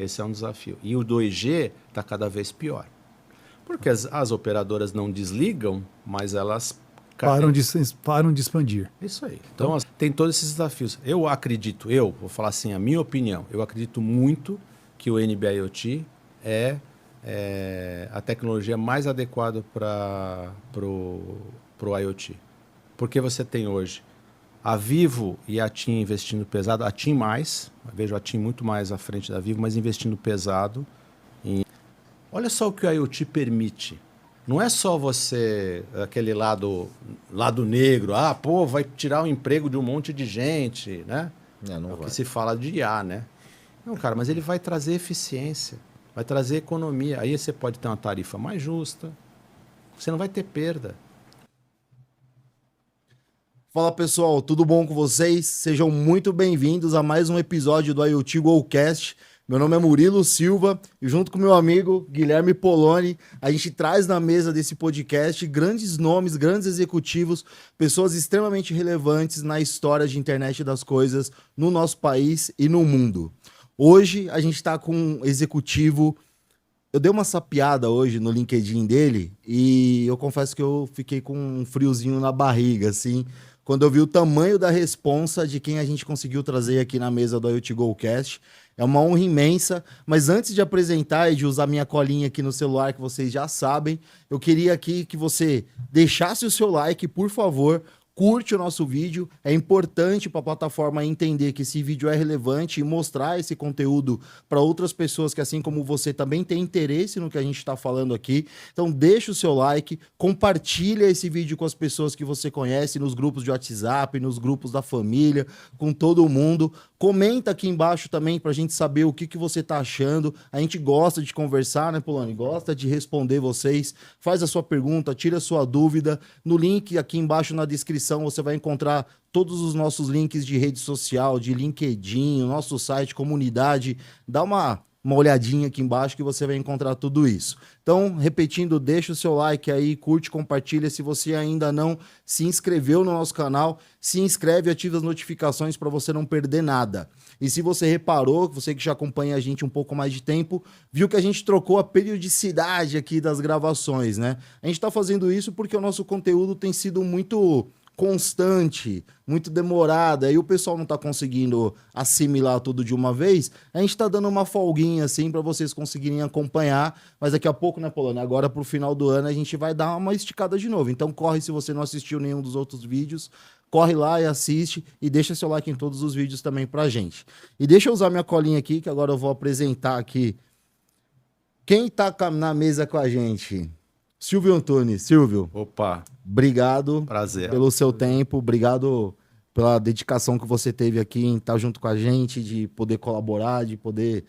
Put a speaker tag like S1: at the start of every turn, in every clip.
S1: Esse é um desafio. E o 2G está cada vez pior. Porque as operadoras não desligam, mas elas
S2: param de expandir.
S1: Isso aí. Então, tem todos esses desafios. Vou falar assim, a minha opinião, eu acredito muito que o NB-IoT é a tecnologia mais adequada para o IoT. Porque você tem hoje a Vivo e a TIM investindo pesado, a TIM mais, eu vejo a TIM muito mais à frente da Vivo, mas investindo pesado. Olha só o que o IoT permite. Não é só você, aquele lado negro, vai tirar o emprego de um monte de gente, né?
S3: Não
S1: o
S3: vai.
S1: que se fala de IA, né? Não, cara, mas ele vai trazer eficiência, vai trazer economia. Aí você pode ter uma tarifa mais justa, você não vai ter perda.
S3: Fala pessoal, tudo bom com vocês? Sejam muito bem-vindos a mais um episódio do IoT GoCast. Meu nome é Murilo Silva e junto com meu amigo Guilherme Poloni, a gente traz na mesa desse podcast grandes nomes, grandes executivos, pessoas extremamente relevantes na história de internet das coisas no nosso país e no mundo. Hoje a gente está com um executivo. Eu dei uma sapiada hoje no LinkedIn dele e eu confesso que eu fiquei com um friozinho na barriga, assim, quando eu vi o tamanho da responsa de quem a gente conseguiu trazer aqui na mesa do IoT GoCast. É uma honra imensa, mas antes de apresentar e de usar minha colinha aqui no celular, que vocês já sabem, eu queria aqui que você deixasse o seu like, por favor. Curte o nosso vídeo, é importante para a plataforma entender que esse vídeo é relevante e mostrar esse conteúdo para outras pessoas que, assim como você, também têm interesse no que a gente está falando aqui. Então, deixa o seu like, compartilha esse vídeo com as pessoas que você conhece, nos grupos de WhatsApp, nos grupos da família, com todo mundo. Comenta aqui embaixo também para a gente saber o que você está achando. A gente gosta de conversar, né, Poloni? Gosta de responder vocês. Faz a sua pergunta, tira a sua dúvida. No link aqui embaixo na descrição, você vai encontrar todos os nossos links de rede social, de LinkedIn, o nosso site, comunidade. Dá uma olhadinha aqui embaixo que você vai encontrar tudo isso. Então, repetindo, deixa o seu like aí, curte, compartilha. Se você ainda não se inscreveu no nosso canal, se inscreve e ativa as notificações para você não perder nada. E se você reparou, você que já acompanha a gente um pouco mais de tempo, viu que a gente trocou a periodicidade aqui das gravações, né? A gente está fazendo isso porque o nosso conteúdo tem sido muito constante, muito demorada, aí o pessoal não está conseguindo assimilar tudo de uma vez, a gente está dando uma folguinha assim para vocês conseguirem acompanhar, mas daqui a pouco, né, Polônia, agora pro final do ano a gente vai dar uma esticada de novo, então corre se você não assistiu nenhum dos outros vídeos, corre lá e assiste e deixa seu like em todos os vídeos também pra gente. E deixa eu usar minha colinha aqui, que agora eu vou apresentar aqui quem tá na mesa com a gente. Silvio Antunes. Silvio.
S1: Opa.
S3: Obrigado.
S1: Prazer.
S3: Pelo seu tempo, obrigado pela dedicação que você teve aqui em estar junto com a gente, de poder colaborar, de poder,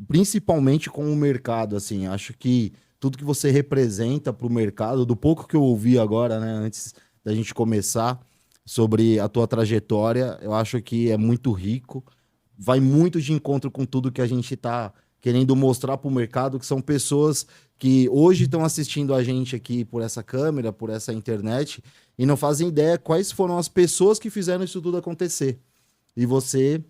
S3: principalmente com o mercado, assim, acho que tudo que você representa para o mercado, do pouco que eu ouvi agora, né, antes da gente começar, sobre a tua trajetória, eu acho que é muito rico, vai muito de encontro com tudo que a gente está querendo mostrar para o mercado, que são pessoas que hoje estão assistindo a gente aqui por essa câmera, por essa internet, e não fazem ideia quais foram as pessoas que fizeram isso tudo acontecer. E você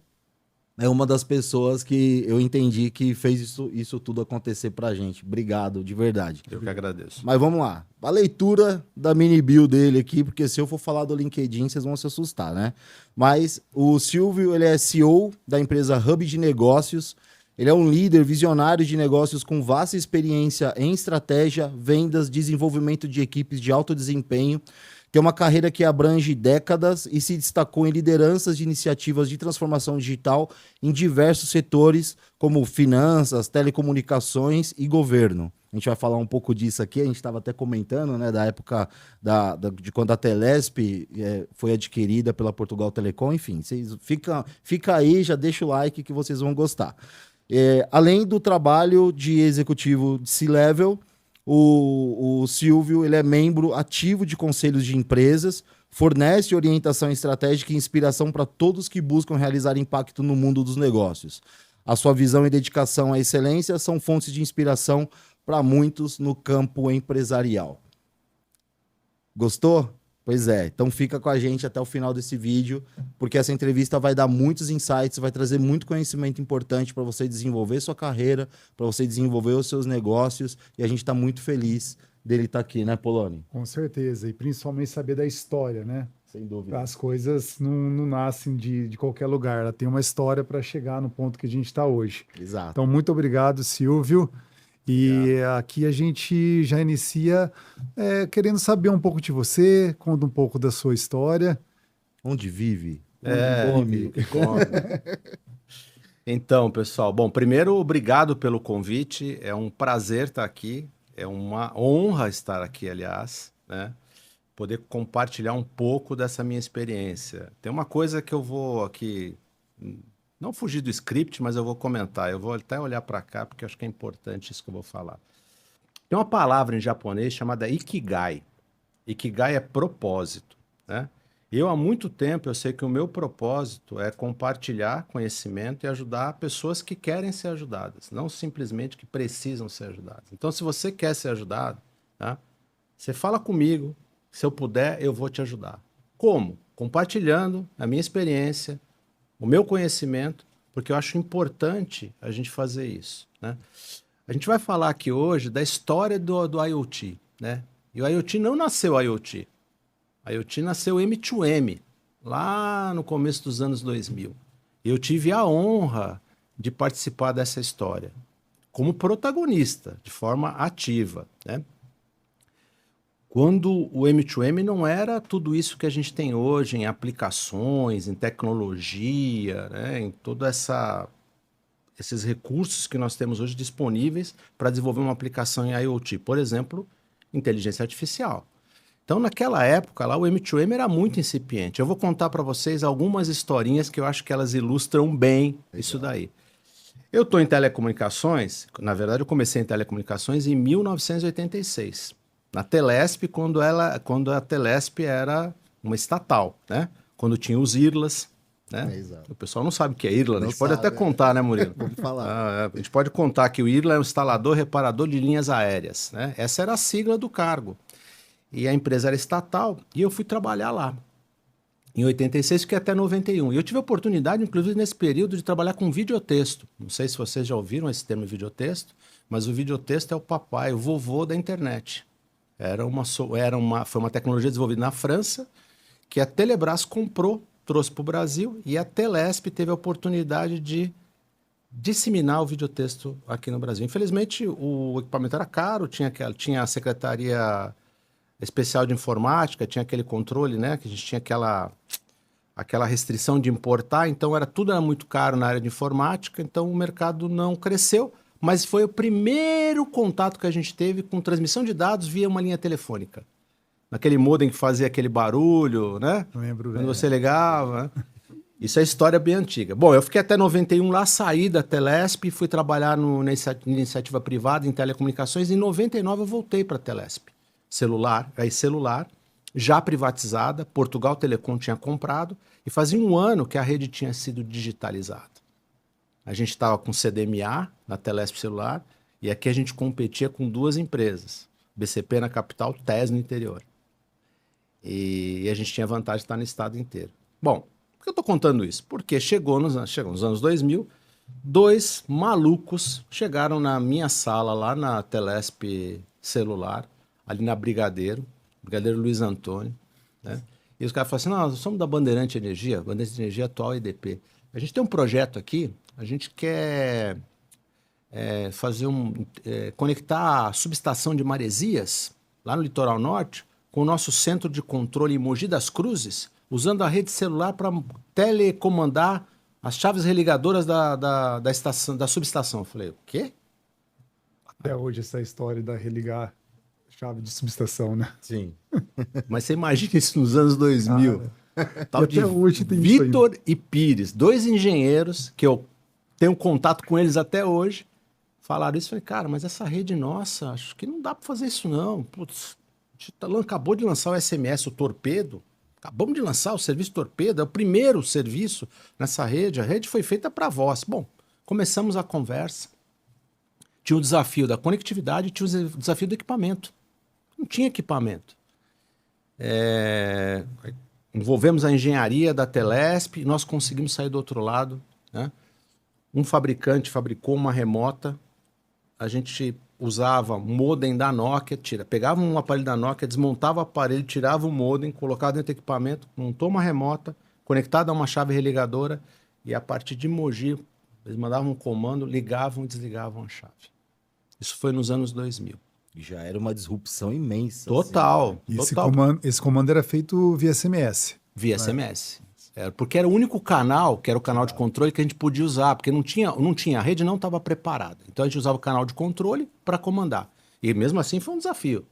S3: é uma das pessoas que eu entendi que fez isso tudo acontecer pra gente. Obrigado, de verdade.
S1: Eu que agradeço.
S3: Mas vamos lá. A leitura da mini bio dele aqui, porque se eu for falar do LinkedIn, vocês vão se assustar, né? Mas o Silvio, ele é CEO da empresa Hub de Negócios. Ele é um líder visionário de negócios com vasta experiência em estratégia, vendas, desenvolvimento de equipes de alto desempenho. Tem uma carreira que abrange décadas e se destacou em lideranças de iniciativas de transformação digital em diversos setores, como finanças, telecomunicações e governo. A gente vai falar um pouco disso aqui, a gente estava até comentando, né, da época de quando a Telesp foi adquirida pela Portugal Telecom, enfim, vocês fica aí, já deixa o like que vocês vão gostar. Além do trabalho de executivo de C-Level, o Silvio, ele é membro ativo de conselhos de empresas, fornece orientação estratégica e inspiração para todos que buscam realizar impacto no mundo dos negócios. A sua visão e dedicação à excelência são fontes de inspiração para muitos no campo empresarial. Gostou? Pois é, então fica com a gente até o final desse vídeo, porque essa entrevista vai dar muitos insights, vai trazer muito conhecimento importante para você desenvolver sua carreira, para você desenvolver os seus negócios, e a gente está muito feliz dele estar aqui, né, Poloni?
S2: Com certeza. E principalmente saber da história, né?
S3: Sem dúvida.
S2: As coisas não nascem de qualquer lugar. Ela tem uma história para chegar no ponto que a gente está hoje.
S3: Exato.
S2: Então, muito obrigado, Silvio. E aqui a gente já inicia querendo saber um pouco de você, conta um pouco da sua história.
S3: Onde vive?
S1: Come. Então, pessoal, bom, primeiro, obrigado pelo convite. É um prazer estar aqui. É uma honra estar aqui, aliás, né? Poder compartilhar um pouco dessa minha experiência. Tem uma coisa que eu vou aqui, não fugir do script, mas eu vou comentar. Eu vou até olhar para cá, porque eu acho que é importante isso que eu vou falar. Tem uma palavra em japonês chamada Ikigai. Ikigai é propósito, né? Eu, há muito tempo, eu sei que o meu propósito é compartilhar conhecimento e ajudar pessoas que querem ser ajudadas, não simplesmente que precisam ser ajudadas. Então, se você quer ser ajudado, tá? Você fala comigo, se eu puder, eu vou te ajudar. Como? Compartilhando a minha experiência, o meu conhecimento, porque eu acho importante a gente fazer isso, né? A gente vai falar aqui hoje da história do IoT, né? E o IoT não nasceu IoT. A IoT nasceu M2M, lá no começo dos anos 2000. Eu tive a honra de participar dessa história, como protagonista, de forma ativa, né? Quando o M2M não era tudo isso que a gente tem hoje em aplicações, em tecnologia, né? Em toda esses recursos que nós temos hoje disponíveis para desenvolver uma aplicação em IoT, por exemplo, inteligência artificial. Então, naquela época, lá o M2M era muito incipiente. Eu vou contar para vocês algumas historinhas que eu acho que elas ilustram bem isso daí. Eu estou em telecomunicações, na verdade eu comecei em telecomunicações em 1986, na Telesp, quando a Telesp era uma estatal, né? Quando tinha os IRLAs, né? O pessoal não sabe o que é IRLA, a gente pode até contar, né, Murilo?
S3: Vamos falar.
S1: A gente pode contar que o IRLA é um instalador reparador de linhas aéreas, né? Essa era a sigla do cargo. E a empresa era estatal, e eu fui trabalhar lá. Em 86, fiquei até 91. E eu tive a oportunidade, inclusive, nesse período, de trabalhar com videotexto. Não sei se vocês já ouviram esse termo videotexto, mas o videotexto é o papai, o vovô da internet. Foi uma tecnologia desenvolvida na França, que a Telebrás comprou, trouxe para o Brasil, e a Telesp teve a oportunidade de disseminar o videotexto aqui no Brasil. Infelizmente, o equipamento era caro, tinha a Secretaria Especial de Informática, tinha aquele controle, né? Que a gente tinha aquela restrição de importar, então tudo era muito caro na área de informática, então o mercado não cresceu, mas foi o primeiro contato que a gente teve com transmissão de dados via uma linha telefônica. Naquele modem que fazia aquele barulho, né?
S2: Lembro,
S1: quando você ligava, né? Isso é história bem antiga. Bom, eu fiquei até 91 lá, saí da Telesp, fui trabalhar na iniciativa privada em telecomunicações, e em 99 eu voltei para a Telesp. Celular, já privatizada, Portugal Telecom tinha comprado, e fazia um ano que a rede tinha sido digitalizada. A gente estava com CDMA na Telesp Celular, e aqui a gente competia com duas empresas, BCP na capital, TES no interior. E a gente tinha vantagem de estar no estado inteiro. Bom, por que eu estou contando isso? Porque chegou nos anos 2000, dois malucos chegaram na minha sala lá na Telesp Celular, ali na Brigadeiro Luiz Antônio, né? E os caras falaram assim, nós somos da Bandeirante Energia, Bandeirante Energia atual EDP. A gente tem um projeto aqui, a gente quer conectar a subestação de Maresias, lá no litoral norte, com o nosso centro de controle em Mogi das Cruzes, usando a rede celular para telecomandar as chaves religadoras da subestação. Eu falei, o quê?
S2: Até hoje essa história da religar chave de subestação, né?
S3: Sim.
S1: Mas você imagina isso nos anos 2000. Tal de Vitor e Pires, dois engenheiros que eu tenho contato com eles até hoje, falaram isso. Eu falei, cara, mas essa rede nossa, acho que não dá para fazer isso não. Putz, a gente acabou de lançar o SMS, o Torpedo. Acabamos de lançar o serviço Torpedo, é o primeiro serviço nessa rede. A rede foi feita para voz. Bom, começamos a conversa. Tinha o desafio da conectividade e tinha o desafio do equipamento. Não tinha equipamento. envolvemos a engenharia da Telesp e nós conseguimos sair do outro lado, né? Um fabricante fabricou uma remota, a gente usava modem da Nokia, pegava um aparelho da Nokia, desmontava o aparelho, tirava o modem, colocava dentro do equipamento, montou uma remota, conectada a uma chave religadora, e a partir de Mogi, eles mandavam um comando, ligavam e desligavam a chave. Isso foi nos anos 2000.
S3: Já era uma disrupção imensa.
S1: Total,
S3: assim.
S1: total.
S2: Esse comando era feito via SMS.
S1: Via SMS. Porque era o único canal, que era o canal de controle, que a gente podia usar, porque não tinha, a rede não estava preparada. Então a gente usava o canal de controle para comandar. E mesmo assim foi um desafio,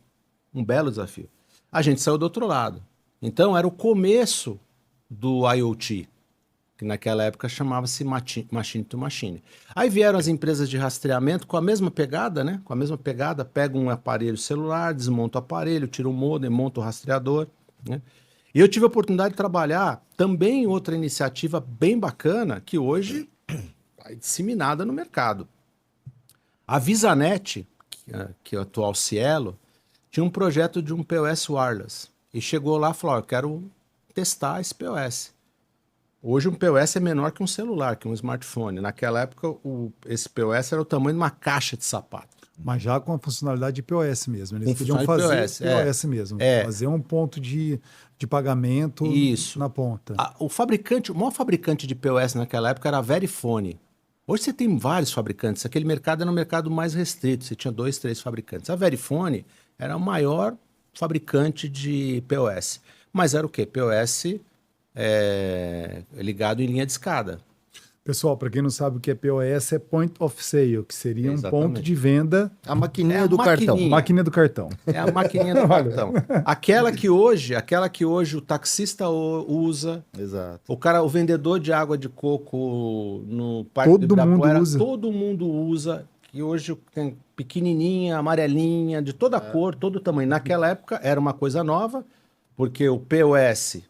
S1: um belo desafio. A gente saiu do outro lado. Então era o começo do IoT, que naquela época chamava-se Machine to Machine. Aí vieram as empresas de rastreamento com a mesma pegada, né? Com a mesma pegada, pega um aparelho celular, desmonta o aparelho, tira o modem, monta o rastreador, né? E eu tive a oportunidade de trabalhar também em outra iniciativa bem bacana, que hoje está disseminada no mercado. A VisaNet, que é o atual Cielo, tinha um projeto de um POS wireless. E chegou lá e falou, eu quero testar esse POS. Hoje um POS é menor que um celular, que um smartphone. Naquela época, esse POS era o tamanho de uma caixa de sapato.
S2: Mas já com a funcionalidade de POS mesmo. Eles
S1: Com
S2: podiam fazer
S1: POS,
S2: mesmo.
S1: É.
S2: Fazer um ponto de pagamento
S1: Isso.
S2: na ponta.
S1: O maior fabricante de POS naquela época era a Verifone. Hoje você tem vários fabricantes. Aquele mercado era um mercado mais restrito. Você tinha 2, 3 fabricantes. A Verifone era o maior fabricante de POS. Mas era o quê? POS ligado em linha de escada.
S2: Pessoal, para quem não sabe o que é POS, é Point of Sale, que seria um ponto de venda.
S3: A maquininha do cartão.
S2: Máquina do cartão.
S1: É a maquininha do cartão. Aquela que hoje o taxista usa.
S3: Exato.
S1: O vendedor de água de coco no Parque do Ibirapuera, todo mundo usa. Que hoje tem pequenininha, amarelinha, de toda cor, todo tamanho. Naquela época era uma coisa nova, porque o POS,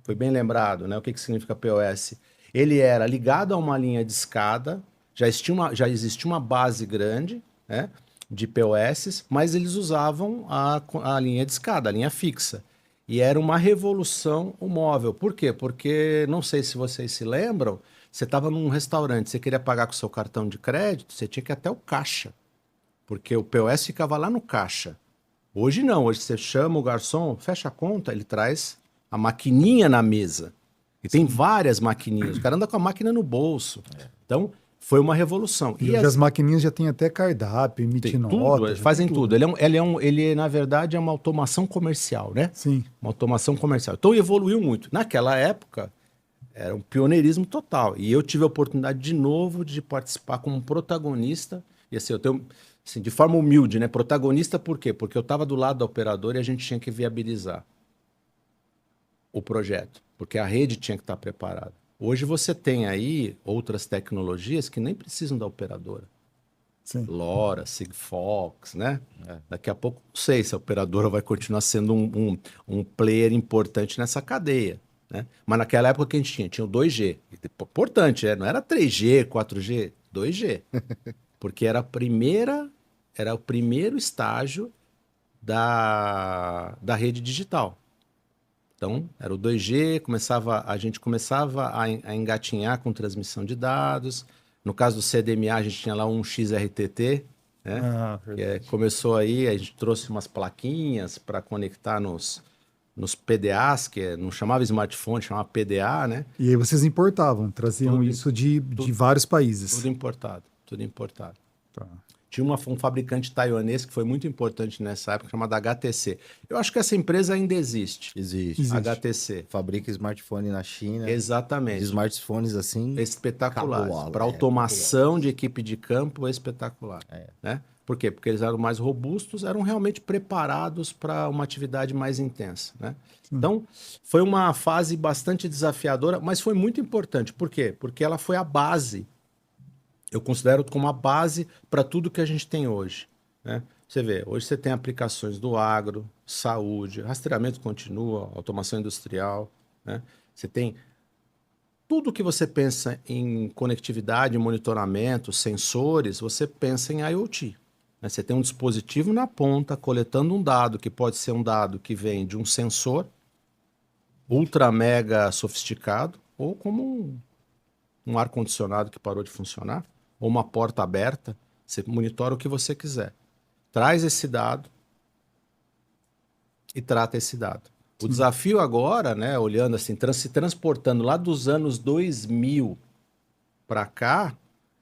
S1: foi bem lembrado, né? O que significa POS? Ele era ligado a uma linha de escada, já existia uma base grande, né, de POS, mas eles usavam a linha de escada, a linha fixa. E era uma revolução o móvel. Por quê? Porque, não sei se vocês se lembram, você estava num restaurante, você queria pagar com o seu cartão de crédito, você tinha que ir até o caixa, porque o POS ficava lá no caixa. Hoje não, hoje você chama o garçom, fecha a conta, ele traz a maquininha na mesa. E tem várias maquininhas. O cara anda com a máquina no bolso. Então, foi uma revolução.
S2: E as maquininhas já têm até cardápio, emite notas.
S1: Fazem tudo. Ele, na verdade, é uma automação comercial, né?
S2: Sim.
S1: Uma automação comercial. Então, evoluiu muito. Naquela época, era um pioneirismo total. E eu tive a oportunidade, de novo, de participar como protagonista. E assim, eu tenho, assim, de forma humilde, né? Protagonista por quê? Porque eu estava do lado da operadora e a gente tinha que viabilizar o projeto, porque a rede tinha que estar preparada. Hoje você tem aí outras tecnologias que nem precisam da operadora.
S2: Sim.
S1: LoRa, Sigfox, né? Daqui a pouco, não sei se a operadora vai continuar sendo um player importante nessa cadeia, né? Mas naquela época que a gente tinha o 2G. Importante, não era 3G, 4G, 2G. Porque era o primeiro estágio da rede digital. Então, era o 2G, a gente começava a engatinhar com transmissão de dados. No caso do CDMA, a gente tinha lá um XRTT, né? Começou aí, a gente trouxe umas plaquinhas para conectar nos PDAs, que não chamava smartphone, chamava PDA, né?
S2: E aí vocês importavam, traziam isso de vários países.
S1: Tudo importado, tudo importado.
S2: Tá.
S1: Tinha um fabricante taiwanês que foi muito importante nessa época, chamada HTC. Eu acho que essa empresa ainda existe.
S3: Existe.
S1: HTC.
S3: Fabrica smartphone na China.
S1: Exatamente.
S3: Smartphone assim...
S1: espetaculares. Para automação de equipe de campo, espetacular. Né? Por quê? Porque eles eram mais robustos, eram realmente preparados para uma atividade mais intensa. Né? Então, foi uma fase bastante desafiadora, mas foi muito importante. Por quê? Porque ela foi a base. Eu considero como a base para tudo que a gente tem hoje, né? Você vê, hoje você tem aplicações do agro, saúde, rastreamento continua, automação industrial, né? Você tem tudo que você pensa em conectividade, monitoramento, sensores, você pensa em IoT. né? Você tem um dispositivo na ponta coletando um dado, que pode ser um dado que vem de um sensor ultra mega sofisticado, ou como um ar-condicionado que parou de funcionar, ou uma porta aberta. Você monitora o que você quiser. Traz esse dado e trata esse dado. O desafio agora, né, olhando assim, se transportando lá dos anos 2000 para cá,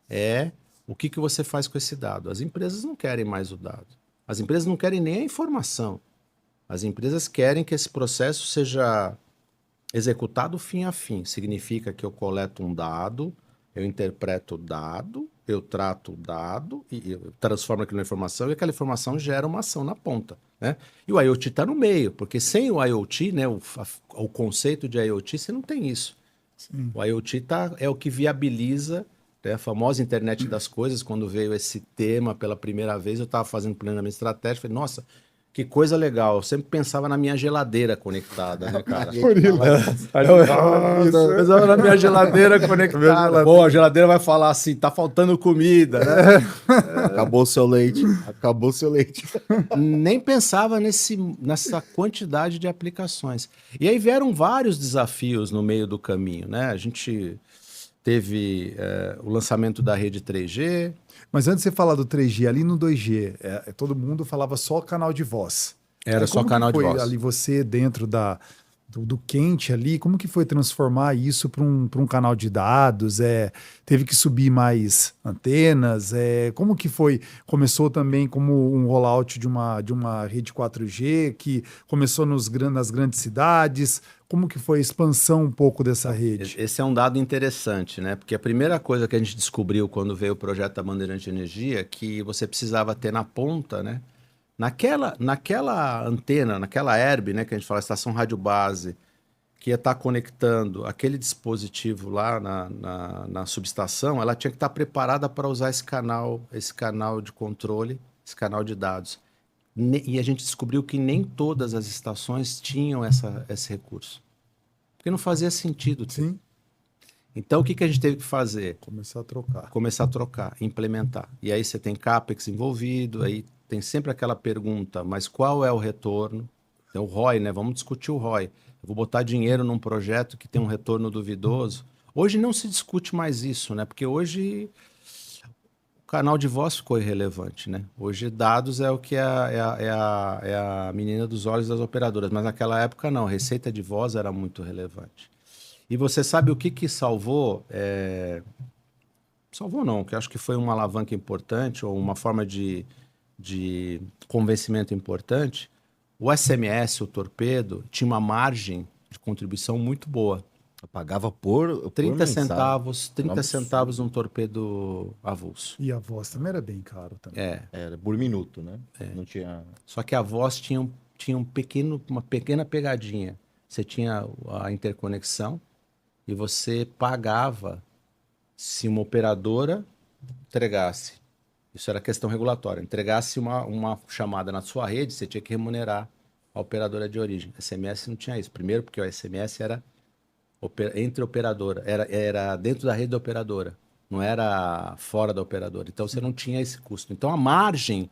S1: é o que você faz com esse dado. As empresas não querem mais o dado. As empresas não querem nem a informação. As empresas querem que esse processo seja executado fim a fim. Significa que eu coleto um dado, eu interpreto o dado, eu trato o dado e eu transformo aquilo em informação, e aquela informação gera uma ação na ponta, né? E o IoT está no meio, porque sem o IoT, né, o conceito de IoT, você não tem isso.
S2: Sim.
S1: O IoT é o que viabiliza, né, a famosa internet das coisas. Quando veio esse tema pela primeira vez, eu estava fazendo planejamento estratégico, falei, nossa, que coisa legal. Eu sempre pensava na minha geladeira conectada, né, cara?
S2: Murilo.
S1: Eu pensava na minha geladeira conectada. Pô, a geladeira vai falar assim, tá faltando comida, né?
S3: Acabou o seu leite. Acabou o seu leite.
S1: Nem pensava nessa quantidade de aplicações. E aí vieram vários desafios no meio do caminho, né? A gente teve o lançamento da rede 3G.
S2: Mas antes de você falar do 3G, ali no 2G, todo mundo falava só canal de voz.
S1: Era só canal de
S2: foi
S1: voz.
S2: ali você dentro do quente ali, como que foi transformar isso para um canal de dados? Teve que subir mais antenas? Como que foi? Começou também como um rollout de uma rede 4G que começou nas grandes cidades. Como que foi a expansão um pouco dessa rede?
S1: Esse é um dado interessante, né? Porque a primeira coisa que a gente descobriu quando veio o projeto da Bandeirante Energia é que você precisava ter na ponta, né? Naquela antena, naquela ERB, né, que a gente fala, estação rádio base, que ia estar conectando aquele dispositivo lá na subestação, ela tinha que estar preparada para usar esse canal de controle, esse canal de dados. E a gente descobriu que nem todas as estações tinham esse recurso. Porque não fazia sentido ter.
S2: Sim.
S1: Então, o que a gente teve que fazer?
S2: Começar a trocar.
S1: Começar a trocar, implementar. E aí você tem CAPEX envolvido, aí tem sempre aquela pergunta, mas qual é o retorno? Então, o ROI, né? Vamos discutir o ROI. Eu vou botar dinheiro num projeto que tem um retorno duvidoso. Hoje não se discute mais isso, né? Porque hoje o canal de voz ficou irrelevante, né? Hoje dados é o que é a menina dos olhos das operadoras, mas naquela época não, a receita de voz era muito relevante. E você sabe o que salvou? Salvou não, que eu acho que foi uma alavanca importante ou uma forma de convencimento importante. O SMS, o torpedo, tinha uma margem de contribuição muito boa.
S3: Eu pagava por
S1: 30
S3: mensagem.
S1: centavos um torpedo avulso.
S2: E a voz também era bem caro também.
S3: Era por minuto, né? Não tinha...
S1: Só que a voz tinha uma pequena pegadinha. Você tinha a interconexão e você pagava se uma operadora entregasse. Isso era questão regulatória. Entregasse uma chamada na sua rede, você tinha que remunerar a operadora de origem. SMS não tinha isso. Primeiro, porque o SMS era entre operadora, era dentro da rede da operadora, não era fora da operadora. Então você não tinha esse custo. Então a margem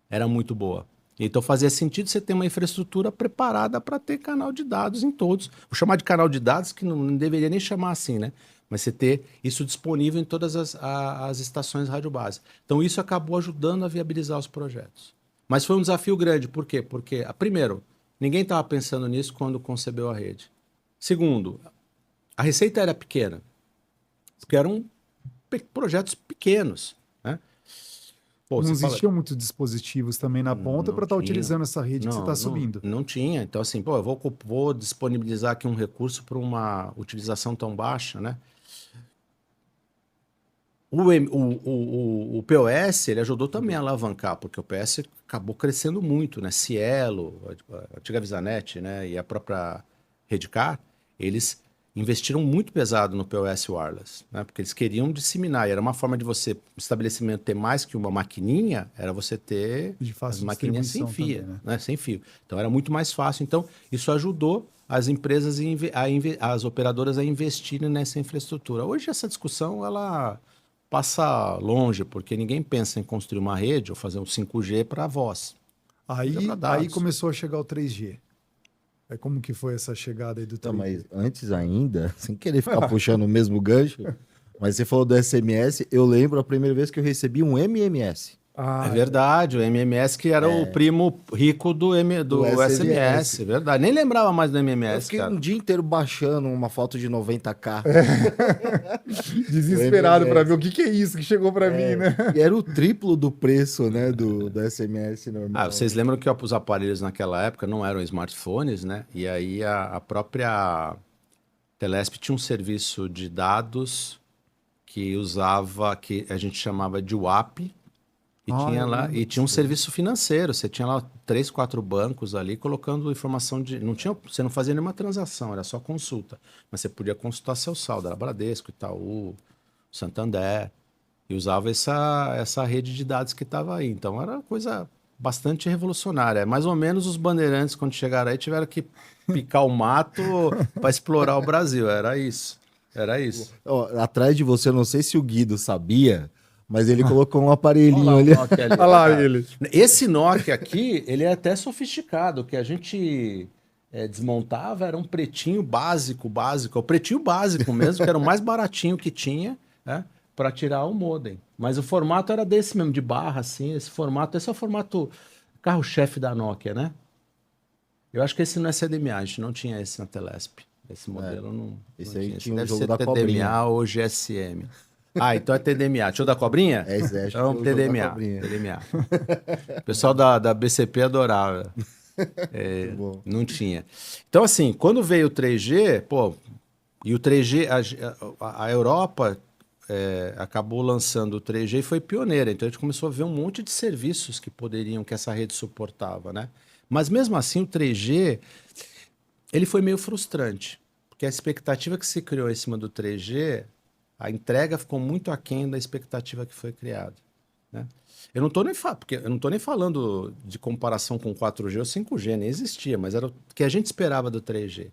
S1: era muito boa. Então fazia sentido você ter uma infraestrutura preparada para ter canal de dados em todos. Vou chamar de canal de dados, que não deveria nem chamar assim, né? Mas você ter isso disponível em todas as estações rádio base. Então isso acabou ajudando a viabilizar os projetos. Mas foi um desafio grande. Por quê? Porque, primeiro, ninguém estava pensando nisso quando concebeu a rede. Segundo, a receita era pequena, porque eram projetos pequenos, né? Pô,
S2: não existiam muitos dispositivos também na ponta para estar utilizando essa rede que você está subindo.
S1: Não tinha. Então, assim, eu vou disponibilizar aqui um recurso para uma utilização tão baixa, né? O POS, ele ajudou também a alavancar, porque o POS acabou crescendo muito, né? Cielo, a antiga Visanet, né? E a própria Redcar, eles investiram muito pesado no POS wireless, né? Porque eles queriam disseminar. E era uma forma de você, o estabelecimento ter mais que uma maquininha, era você ter as maquininhas sem fio,
S2: também,
S1: né? Sem fio. Então era muito mais fácil. Então isso ajudou as empresas, as operadoras a investirem nessa infraestrutura. Hoje essa discussão, ela passa longe, porque ninguém pensa em construir uma rede ou fazer um 5G para voz.
S2: Aí,
S1: Pra dados.
S2: aí começou a chegar o 3G. Aí como que foi essa chegada aí do 3G?
S3: Então, mas antes ainda, sem querer ficar puxando o mesmo gancho, mas você falou do SMS, eu lembro a primeira vez que eu recebi um MMS.
S2: Ah,
S1: É verdade, o MMS que era o primo rico do SMS, verdade. Nem lembrava mais do
S3: Eu
S1: MMS,
S3: fiquei
S1: cara.
S3: um dia inteiro baixando uma foto de 90k.
S2: desesperado
S3: O
S2: para ver o que é isso que chegou para mim, né?
S3: E era o triplo do preço, né, do SMS normal.
S1: Ah, vocês lembram que os aparelhos naquela época não eram smartphones, né? E aí a própria Telesp tinha um serviço de dados que usava, que a gente chamava de WAP, e tinha
S2: eu
S1: lá,
S2: lembro
S1: e tinha um
S2: disso.
S1: serviço financeiro. Você tinha lá 3, 4 bancos ali colocando informação de. Não tinha, você não fazia nenhuma transação, era só consulta. Mas você podia consultar seu saldo, era Bradesco, Itaú, Santander. E usava essa rede de dados que estava aí. Então era uma coisa bastante revolucionária. É mais ou menos os bandeirantes, quando chegaram aí, tiveram que picar o mato para explorar o Brasil. Era isso. Era isso.
S3: Ó, atrás de você, eu não sei se o Guido sabia, mas ele colocou um aparelhinho
S1: Olha
S3: ali.
S1: lá o Nokia ali.
S2: Olha lá
S1: Cara,
S2: ele.
S1: esse Nokia aqui, ele é até sofisticado. O que a gente desmontava era um pretinho básico. O pretinho básico mesmo, que era o mais baratinho que tinha, né? Para tirar o modem. Mas o formato era desse mesmo, de barra, assim. Esse é o formato carro-chefe da Nokia, né? Eu acho que esse não é CDMA, a gente não tinha esse na Telesp. Esse modelo não
S3: Esse aí
S1: tinha.
S3: tinha o
S1: Deve
S3: jogo
S1: ser
S3: da
S1: TDMA
S3: cobrinha.
S1: ou GSM. Ah, então é TDMA. Show da cobrinha?
S3: Esse acho que
S1: Então,
S3: é o jogo da
S1: TDMA.
S3: cobrinha.
S1: TDMA. O pessoal da BCP adorava.
S3: Muito bom.
S1: Não tinha. Então, assim, quando veio o 3G, pô, e o 3G, a Europa acabou lançando o 3G e foi pioneira. Então a gente começou a ver um monte de serviços que essa rede suportava, né? Mas mesmo assim, o 3G, ele foi meio frustrante, porque a expectativa que se criou em cima do 3G, a entrega ficou muito aquém da expectativa que foi criada, né? Eu não tô nem falando de comparação com 4G ou 5G, nem existia, mas era o que a gente esperava do 3G.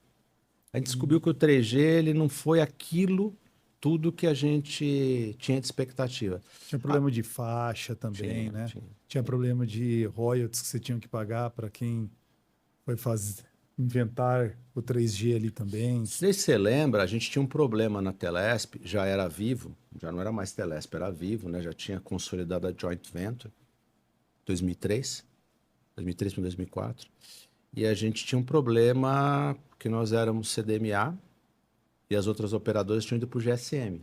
S1: A gente descobriu que o 3G ele não foi aquilo tudo que a gente tinha de expectativa.
S2: Tinha problema de faixa também, né? Tinha problema de royalties que você tinha que pagar para quem foi inventar o 3G ali também.
S1: Não sei se você lembra, a gente tinha um problema na Telesp, já era Vivo, já não era mais Telesp, era Vivo, né? Já tinha consolidado a joint venture, 2003 para 2004. E a gente tinha um problema que nós éramos CDMA e as outras operadoras tinham ido para o GSM.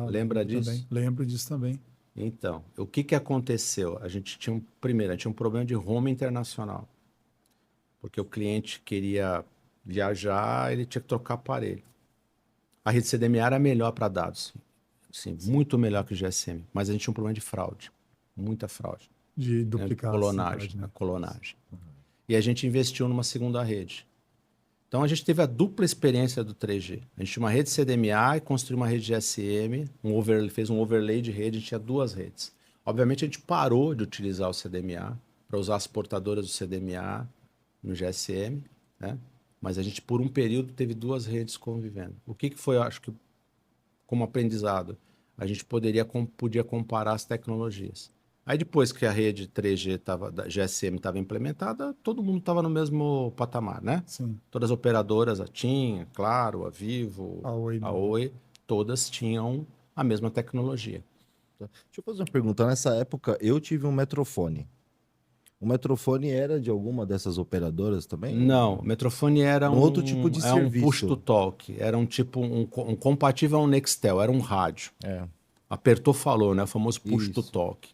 S1: Lembra
S2: lembro
S1: disso?
S2: Também. Lembro disso também.
S1: Então, o que aconteceu? A gente tinha um problema de home internacional. Porque o cliente queria viajar, ele tinha que trocar aparelho. A rede CDMA era melhor para dados. Sim, muito melhor que o GSM. Mas a gente tinha um problema de fraude. Muita fraude.
S2: De
S1: Né?
S2: duplicar
S1: Clonagem.
S2: né?
S1: Clonagem. E a gente investiu numa segunda rede. Então a gente teve a dupla experiência do 3G. A gente tinha uma rede CDMA e construiu uma rede GSM, fez um overlay de rede, a gente tinha 2 redes. Obviamente a gente parou de utilizar o CDMA para usar as portadoras do CDMA no GSM, né? Mas a gente por um período teve 2 redes convivendo. O que foi, eu acho que, como aprendizado? A gente podia comparar as tecnologias. Aí depois que a rede 3G da GSM estava implementada, todo mundo estava no mesmo patamar, né?
S2: Sim.
S1: Todas as operadoras, a TIM, a Claro, a Vivo, a Oi, todas tinham a mesma tecnologia.
S3: Deixa eu fazer uma pergunta. Nessa época, eu tive um Metrofone. O Metrofone era de alguma dessas operadoras também?
S1: Não, o Metrofone era
S3: outro tipo de serviço.
S1: Um push to talk, era um tipo, um compatível ao Nextel, era um rádio. Apertou, falou, né? O famoso push to talk.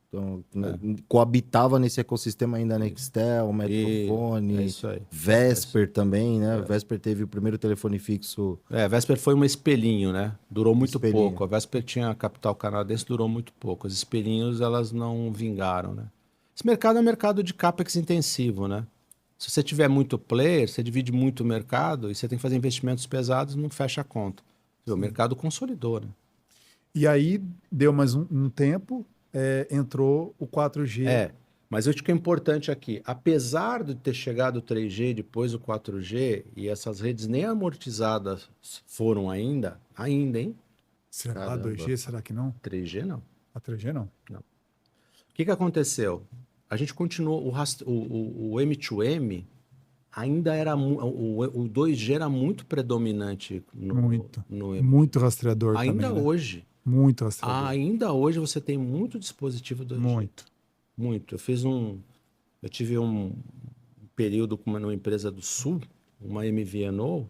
S3: Então, coabitava nesse ecossistema ainda Nextel, Metrofone,
S1: isso aí.
S3: Vesper também, né? Vesper teve o primeiro telefone fixo.
S1: Vesper foi um espelhinho, né? Durou muito
S3: Espelhinho.
S1: pouco. A Vesper tinha capital canadense, durou muito pouco. Os espelhinhos, elas não vingaram, né? Esse mercado é um mercado de capex intensivo, né? Se você tiver muito player, você divide muito o mercado e você tem que fazer investimentos pesados, não fecha a conta. O mercado consolidou, né?
S2: E aí, deu mais um tempo, entrou o 4G.
S1: Mas eu acho que é importante aqui, apesar de ter chegado o 3G, depois o 4G, e essas redes nem amortizadas foram ainda, hein?
S2: Será
S1: Caramba.
S2: 2G? Será que não?
S1: 3G não.
S2: A 3G não.
S1: O que aconteceu? A gente continuou, o M2M ainda era, o 2G era muito predominante
S2: Muito.
S1: no
S2: Muito rastreador
S1: ainda
S2: também, né?
S1: hoje.
S2: Muito rastreador.
S1: Ainda hoje você tem muito dispositivo 2G.
S2: Muito.
S1: Muito. Eu tive um período numa empresa do Sul, uma MVNO,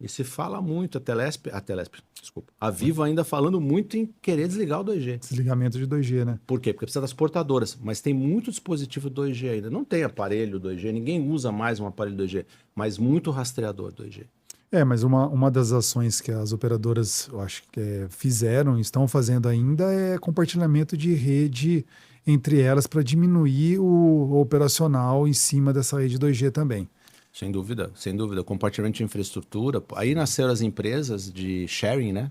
S1: e se fala muito, desculpa, a Vivo ainda falando muito em querer desligar o 2G.
S2: Desligamento de 2G, né?
S1: Por quê? Porque precisa das portadoras, mas tem muito dispositivo 2G ainda. Não tem aparelho 2G, ninguém usa mais um aparelho 2G, mas muito rastreador 2G.
S2: Mas uma das ações que as operadoras, eu acho que fizeram, estão fazendo ainda, é compartilhamento de rede entre elas para diminuir o operacional em cima dessa rede 2G também.
S1: Sem dúvida, sem dúvida. Compartilhamento de infraestrutura. Aí nasceram as empresas de sharing, né?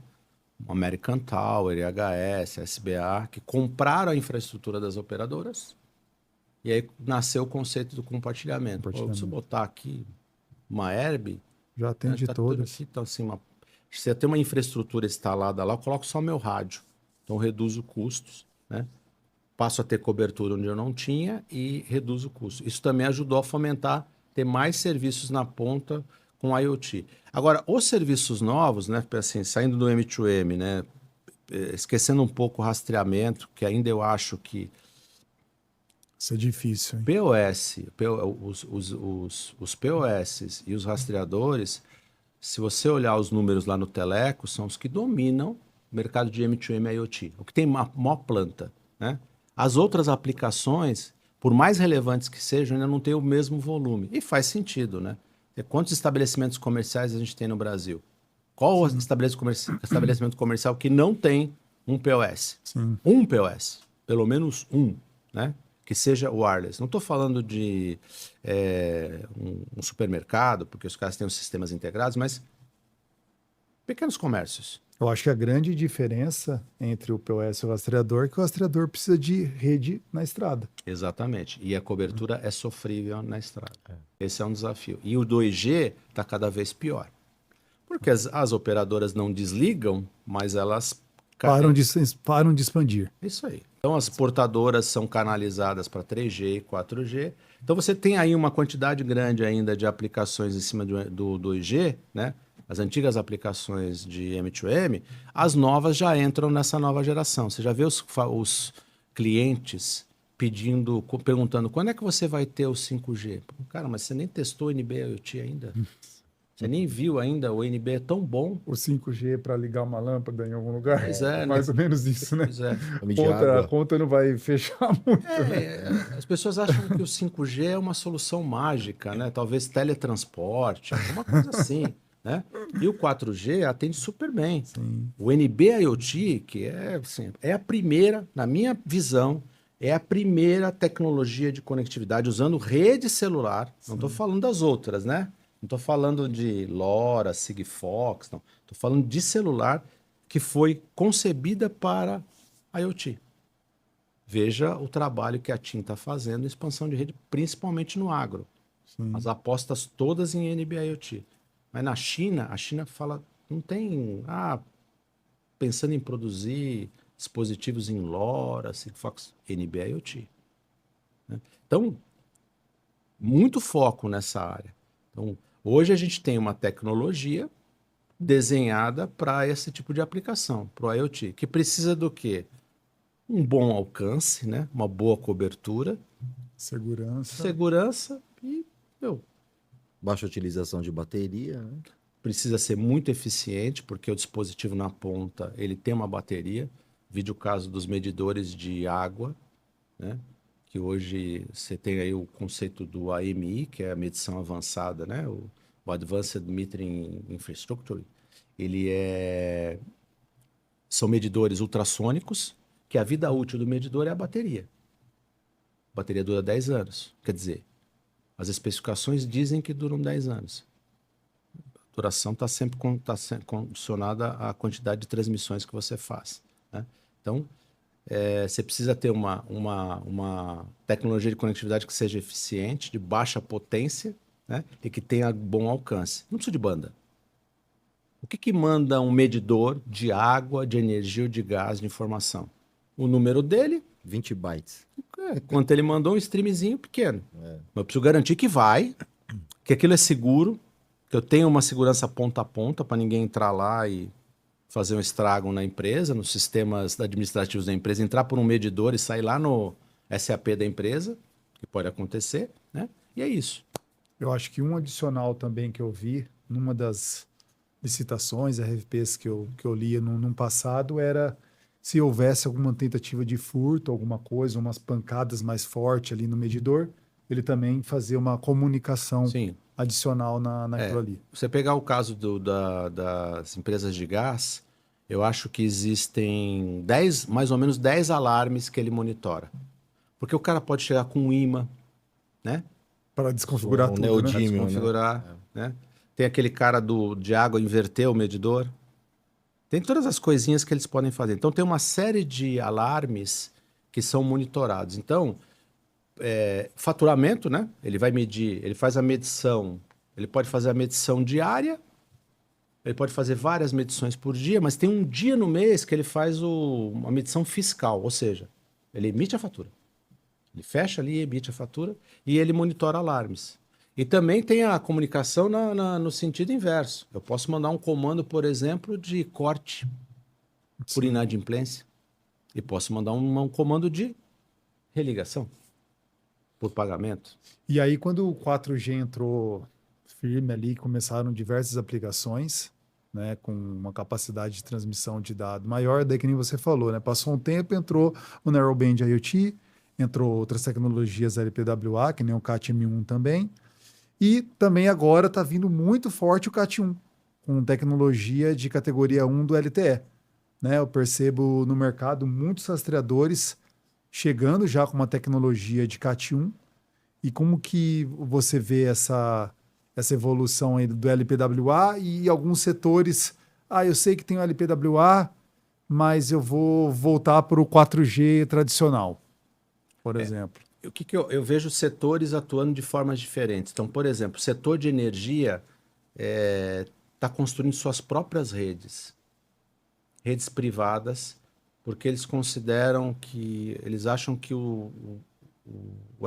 S1: American Tower, IHS, SBA, que compraram a infraestrutura das operadoras. E aí nasceu o conceito do compartilhamento. Pô, eu preciso botar aqui uma Herb.
S2: Já atende todas.
S1: Então, assim, se eu tenho uma infraestrutura instalada lá, eu coloco só meu rádio. Então, reduzo custos, né? Passo a ter cobertura onde eu não tinha e reduzo o custo. Isso também ajudou a fomentar ter mais serviços na ponta com IoT. Agora, os serviços novos, né, assim, saindo do M2M, né, esquecendo um pouco o rastreamento, que ainda eu acho que
S2: isso é difícil, hein?
S1: os POS e os rastreadores, se você olhar os números lá no Teleco, são os que dominam o mercado de M2M e IoT, o que tem maior planta, né? As outras aplicações, por mais relevantes que sejam, ainda não tem o mesmo volume. E faz sentido, né? Quantos estabelecimentos comerciais a gente tem no Brasil? Qual o estabelecimento comercial que não tem um POS?
S2: Sim.
S1: Um POS, pelo menos um, né? Que seja wireless. Não estou falando de um supermercado, porque os caras têm os sistemas integrados, mas pequenos comércios.
S2: Eu acho que a grande diferença entre o POS e o rastreador é que o rastreador precisa de rede na estrada.
S1: Exatamente. E a cobertura é sofrível na estrada. Esse é um desafio. E o 2G está cada vez pior. Porque as operadoras não desligam, mas elas
S2: param de expandir.
S1: Isso aí. Então as portadoras são canalizadas para 3G e 4G. Então você tem aí uma quantidade grande ainda de aplicações em cima do 2G, né? As antigas aplicações de M2M, as novas já entram nessa nova geração. Você já vê os clientes perguntando quando é que você vai ter o 5G? Cara, mas você nem testou o NB-IoT ainda? Você nem viu ainda, o NB é tão bom.
S2: O 5G para ligar uma lâmpada em algum lugar?
S1: Pois é,
S2: mais ou menos isso, né?
S1: Pois é.
S2: A conta não vai fechar muito.
S1: As pessoas acham que o 5G é uma solução mágica, né? Talvez teletransporte, alguma coisa assim, né? E o 4G atende super bem.
S2: Sim.
S1: O NB-IoT, que é, assim, é a primeira, na minha visão, é a primeira tecnologia de conectividade usando rede celular. Não estou falando das outras, né? Não estou falando de LoRa, Sigfox, não. Estou falando de celular que foi concebida para IoT. Veja o trabalho que a TIM está fazendo em expansão de rede, principalmente no agro.
S2: Sim.
S1: As apostas todas em NB-IoT. Mas na China, a China fala, não tem... pensando em produzir dispositivos em LoRa, Sigfox, NB-IoT. Né? Então, muito foco nessa área. Então, hoje a gente tem uma tecnologia desenhada para esse tipo de aplicação, para o IoT, que precisa do quê? Um bom alcance, né? Uma boa cobertura, segurança e
S3: baixa utilização de bateria, né?
S1: Precisa ser muito eficiente, porque o dispositivo na ponta ele tem uma bateria. Vide o caso dos medidores de água, né? Que hoje você tem aí o conceito do AMI, que é a medição avançada, né? O Advanced Metering Infrastructure. São medidores ultrassônicos, que a vida útil do medidor é a bateria. A bateria dura 10 anos. Quer dizer, as especificações dizem que duram 10 anos. A duração está sempre condicionada à quantidade de transmissões que você faz, né? Então, você precisa ter uma tecnologia de conectividade que seja eficiente, de baixa potência, né? E que tenha bom alcance. Não precisa de banda. O que manda um medidor de água, de energia ou de gás, de informação? O número dele,
S3: 20 bytes.
S1: quanto ele mandou um streamzinho pequeno. Mas eu preciso garantir que vai, que aquilo é seguro, que eu tenho uma segurança ponta a ponta para ninguém entrar lá e fazer um estrago na empresa, nos sistemas administrativos da empresa, entrar por um medidor e sair lá no SAP da empresa, que pode acontecer, né? E é isso.
S2: Eu acho que um adicional também que eu vi numa das licitações, RFPs que eu lia num passado, era se houvesse alguma tentativa de furto, alguma coisa, umas pancadas mais fortes ali no medidor, ele também fazia uma comunicação
S1: Sim.
S2: adicional naquilo ali.
S1: Você pegar o caso das empresas de gás, eu acho que existem mais ou menos 10 alarmes que ele monitora. Porque o cara pode chegar com um imã, né?
S2: Para desconfigurar
S3: Um
S2: tudo, né?
S3: neodímio,
S1: Configurar, né? Tem aquele cara de água inverter o medidor. Tem todas as coisinhas que eles podem fazer. Então tem uma série de alarmes que são monitorados. Então, faturamento, né? Ele vai medir, ele faz a medição, ele pode fazer a medição diária, ele pode fazer várias medições por dia, mas tem um dia no mês que ele faz uma medição fiscal, ou seja, ele emite a fatura. Ele fecha ali, emite a fatura e ele monitora alarmes. E também tem a comunicação no sentido inverso. Eu posso mandar um comando, por exemplo, de corte por inadimplência. E posso mandar um comando de religação por pagamento.
S2: E aí, quando o 4G entrou firme ali, começaram diversas aplicações, né, com uma capacidade de transmissão de dados maior, daí que nem você falou, né? Passou um tempo, entrou o Narrowband IoT, entrou outras tecnologias LPWA, que nem o CAT-M1 também, e também agora está vindo muito forte o CAT-1, com tecnologia de categoria 1 do LTE. Né? Eu percebo no mercado muitos rastreadores chegando já com uma tecnologia de CAT-1. E como que você vê essa evolução aí do LPWA e alguns setores? Eu sei que tem o LPWA, mas eu vou voltar para o 4G tradicional, por exemplo.
S1: O que eu vejo setores atuando de formas diferentes. Então, por exemplo, o setor de energia está construindo suas próprias redes privadas, porque eles consideram eles acham que o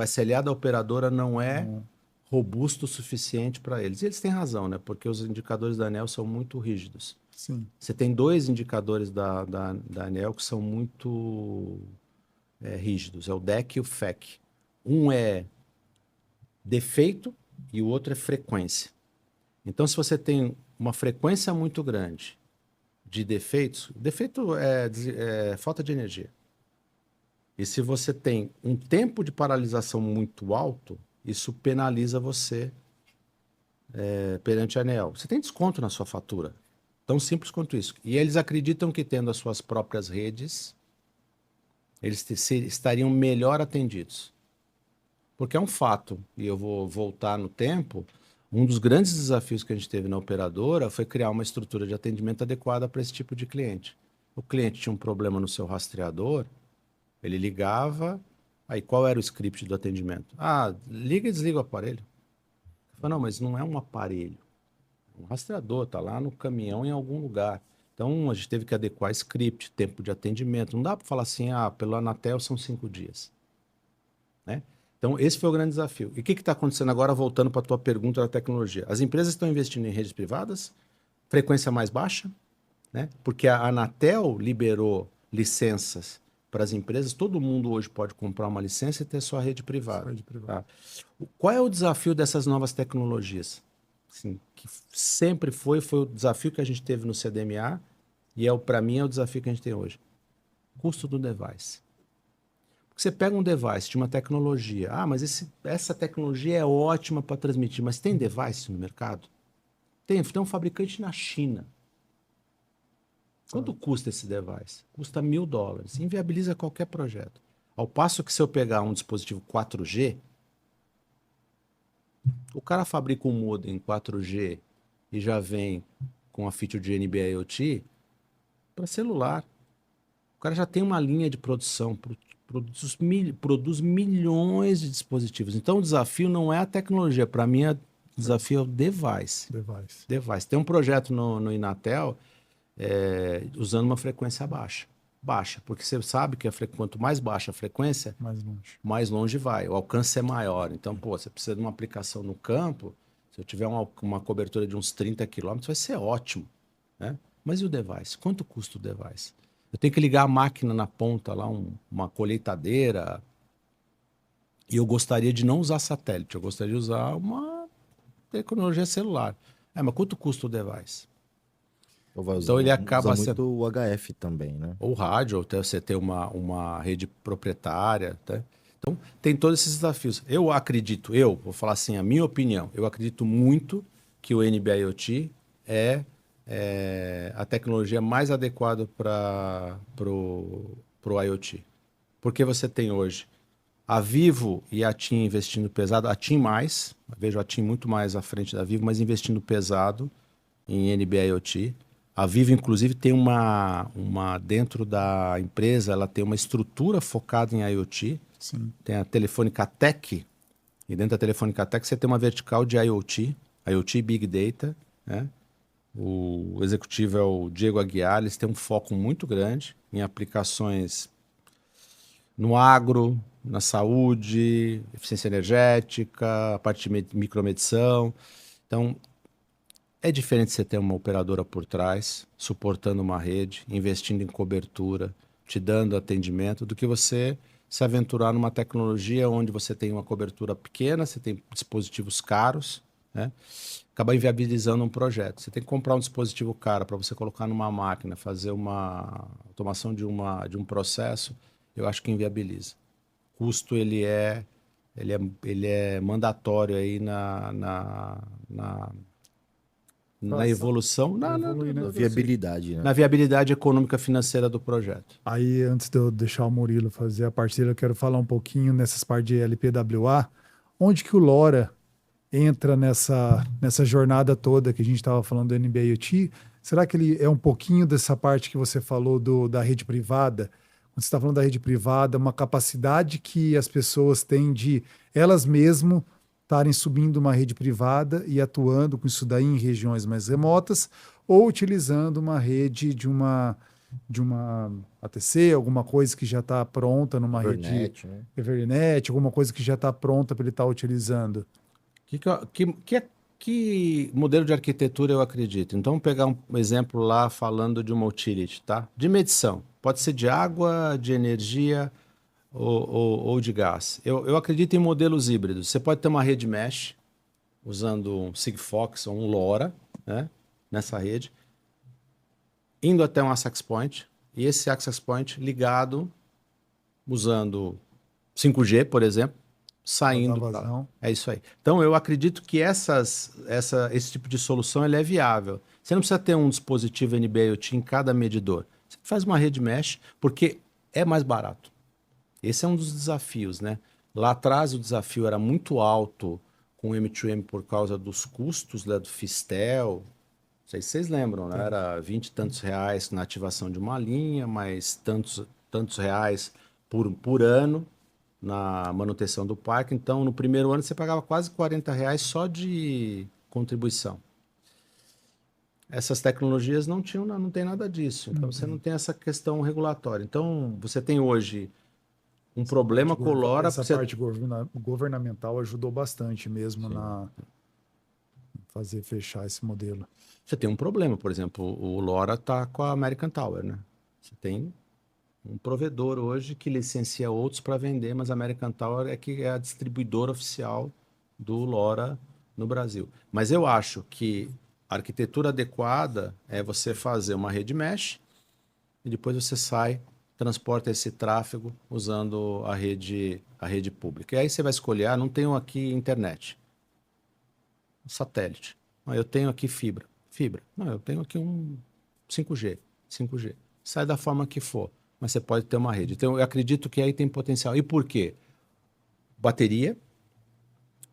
S1: SLA da operadora não é robusto o suficiente para eles. E eles têm razão, né? Porque os indicadores da ANEEL são muito rígidos.
S2: Sim.
S1: Você tem 2 indicadores da ANEEL que são muito rígidos, é o DEC e o FEC. Um é defeito e o outro é frequência. Então, se você tem uma frequência muito grande de defeitos, defeito é falta de energia. E se você tem um tempo de paralisação muito alto, isso penaliza você perante a ANEEL. Você tem desconto na sua fatura. Tão simples quanto isso. E eles acreditam que tendo as suas próprias redes, eles estariam melhor atendidos. Porque é um fato, e eu vou voltar no tempo, um dos grandes desafios que a gente teve na operadora foi criar uma estrutura de atendimento adequada para esse tipo de cliente. O cliente tinha um problema no seu rastreador, ele ligava, aí qual era o script do atendimento? Liga e desliga o aparelho. Eu falei, não, mas não é um aparelho, é um rastreador, está lá no caminhão em algum lugar. Então a gente teve que adequar script, tempo de atendimento. Não dá para falar assim, pelo Anatel são 5 dias. Né? Então, esse foi o grande desafio. E o que está acontecendo agora, voltando para a tua pergunta da tecnologia? As empresas estão investindo em redes privadas, frequência mais baixa, né? Porque a Anatel liberou licenças para as empresas. Todo mundo hoje pode comprar uma licença e ter sua rede privada. Tá? Qual é o desafio dessas novas tecnologias? Assim, que sempre foi o desafio que a gente teve no CDMA e, para mim, é o desafio que a gente tem hoje. Custo do device. Você pega um device de uma tecnologia, mas essa tecnologia é ótima para transmitir, mas tem device no mercado? Tem um fabricante na China. Quanto custa esse device? Custa $1.000, inviabiliza qualquer projeto. Ao passo que se eu pegar um dispositivo 4G, o cara fabrica um modem 4G e já vem com a feature de NB-IoT para celular. O cara já tem uma linha de produção, produz milhões de dispositivos. Então, o desafio não é a tecnologia. Para mim, desafio é o device.
S2: Device.
S1: Tem um projeto no Inatel usando uma frequência baixa. Baixa, porque você sabe que quanto mais baixa a frequência, mais longe vai. O alcance é maior. Então, você precisa de uma aplicação no campo. Se eu tiver uma cobertura de uns 30 quilômetros, vai ser ótimo, né? Mas e o device? Quanto custa o device? Eu tenho que ligar a máquina na ponta, lá uma colheitadeira, e eu gostaria de não usar satélite, eu gostaria de usar uma tecnologia celular. Mas quanto custa o device? Então ele acaba
S3: sendo o HF também, né?
S1: Ou rádio, ou até você ter uma rede proprietária, tá? Então tem todos esses desafios. Eu vou falar assim, a minha opinião, eu acredito muito que o NB-IoT é a tecnologia mais adequada para o IoT. Porque você tem hoje a Vivo e a TIM investindo pesado, a TIM mais, vejo a TIM muito mais à frente da Vivo, mas investindo pesado em NB-IoT. A Vivo, inclusive, tem dentro da empresa, ela tem uma estrutura focada em IoT.
S2: Sim.
S1: Tem a Telefônica Tech, e dentro da Telefônica Tech você tem uma vertical de IoT e Big Data, né? O executivo é o Diego Aguiar, eles têm um foco muito grande em aplicações no agro, na saúde, eficiência energética, a parte de micromedição. Então, é diferente você ter uma operadora por trás, suportando uma rede, investindo em cobertura, te dando atendimento, do que você se aventurar numa tecnologia onde você tem uma cobertura pequena, você tem dispositivos caros, né? Acaba inviabilizando um projeto. Você tem que comprar um dispositivo caro para você colocar numa máquina, fazer uma automação de um processo, eu acho que inviabiliza. O custo ele é mandatório aí na evolução, na
S3: viabilidade, né?
S1: Na viabilidade econômica financeira do projeto.
S2: Aí, antes de eu deixar o Murilo fazer a parte dele, eu quero falar um pouquinho nessas partes de LPWA, onde que o LoRa entra nessa jornada toda que a gente estava falando do NB-IoT. Será que ele é um pouquinho dessa parte que você falou da rede privada? Quando você está falando da rede privada, uma capacidade que as pessoas têm de elas mesmas estarem subindo uma rede privada e atuando com isso daí em regiões mais remotas, ou utilizando uma rede de uma ATC, alguma coisa que já está pronta numa
S3: Evernet,
S2: rede
S3: né?
S2: Evernet, alguma coisa que já está pronta para ele estar utilizando.
S1: Que modelo de arquitetura eu acredito? Então, vamos pegar um exemplo lá falando de uma utility, tá? De medição. Pode ser de água, de energia ou de gás. Eu acredito em modelos híbridos. Você pode ter uma rede mesh, usando um Sigfox ou um LoRa, né, nessa rede, indo até um access point, e esse access point ligado, usando 5G, por exemplo, saindo pra... É isso aí. Então, eu acredito que esse tipo de solução ele é viável. Você não precisa ter um dispositivo NB-IoT em cada medidor. Você faz uma rede mesh, porque é mais barato. Esse é um dos desafios, né? Lá atrás o desafio era muito alto com o M2M por causa dos custos, né, do Fistel. Não sei se vocês lembram, né? Era 20 e tantos reais na ativação de uma linha, mais tantos reais por ano na manutenção do parque. Então, no primeiro ano, você pagava quase 40 reais só de contribuição. Essas tecnologias não tem nada disso. Então, você não tem essa questão regulatória. Então, você tem hoje um problema com o LoRa.
S2: Essa parte governamental ajudou bastante mesmo na fechar esse modelo.
S1: Você tem um problema, por exemplo, o LoRa está com a American Tower, né? Você tem um provedor hoje que licencia outros para vender, mas a American Tower é a distribuidora oficial do LoRa no Brasil. Mas eu acho que a arquitetura adequada é você fazer uma rede mesh e depois você transporta esse tráfego usando a rede pública. E aí você vai escolher, não tenho aqui internet, satélite. Eu tenho aqui fibra. Não, eu tenho aqui um 5G. Sai da forma que for, mas você pode ter uma rede. Então, eu acredito que aí tem potencial. E por quê? Bateria,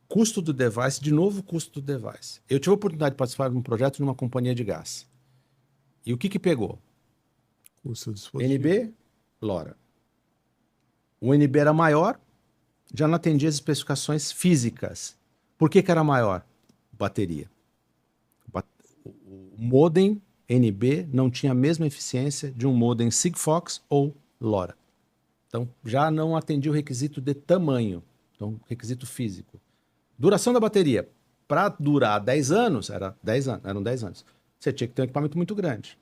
S1: custo do device, de novo custo do device. Eu tive a oportunidade de participar de um projeto numa companhia de gás. E o que pegou? NB, LoRa. O NB era maior, já não atendia as especificações físicas. Por que era maior? bateria. O modem NB não tinha a mesma eficiência de um modem Sigfox ou LoRa. Então, já não atendia o requisito de tamanho, então, requisito físico. Duração da bateria. Para durar 10 anos, eram 10 anos. Você tinha que ter um equipamento muito grande.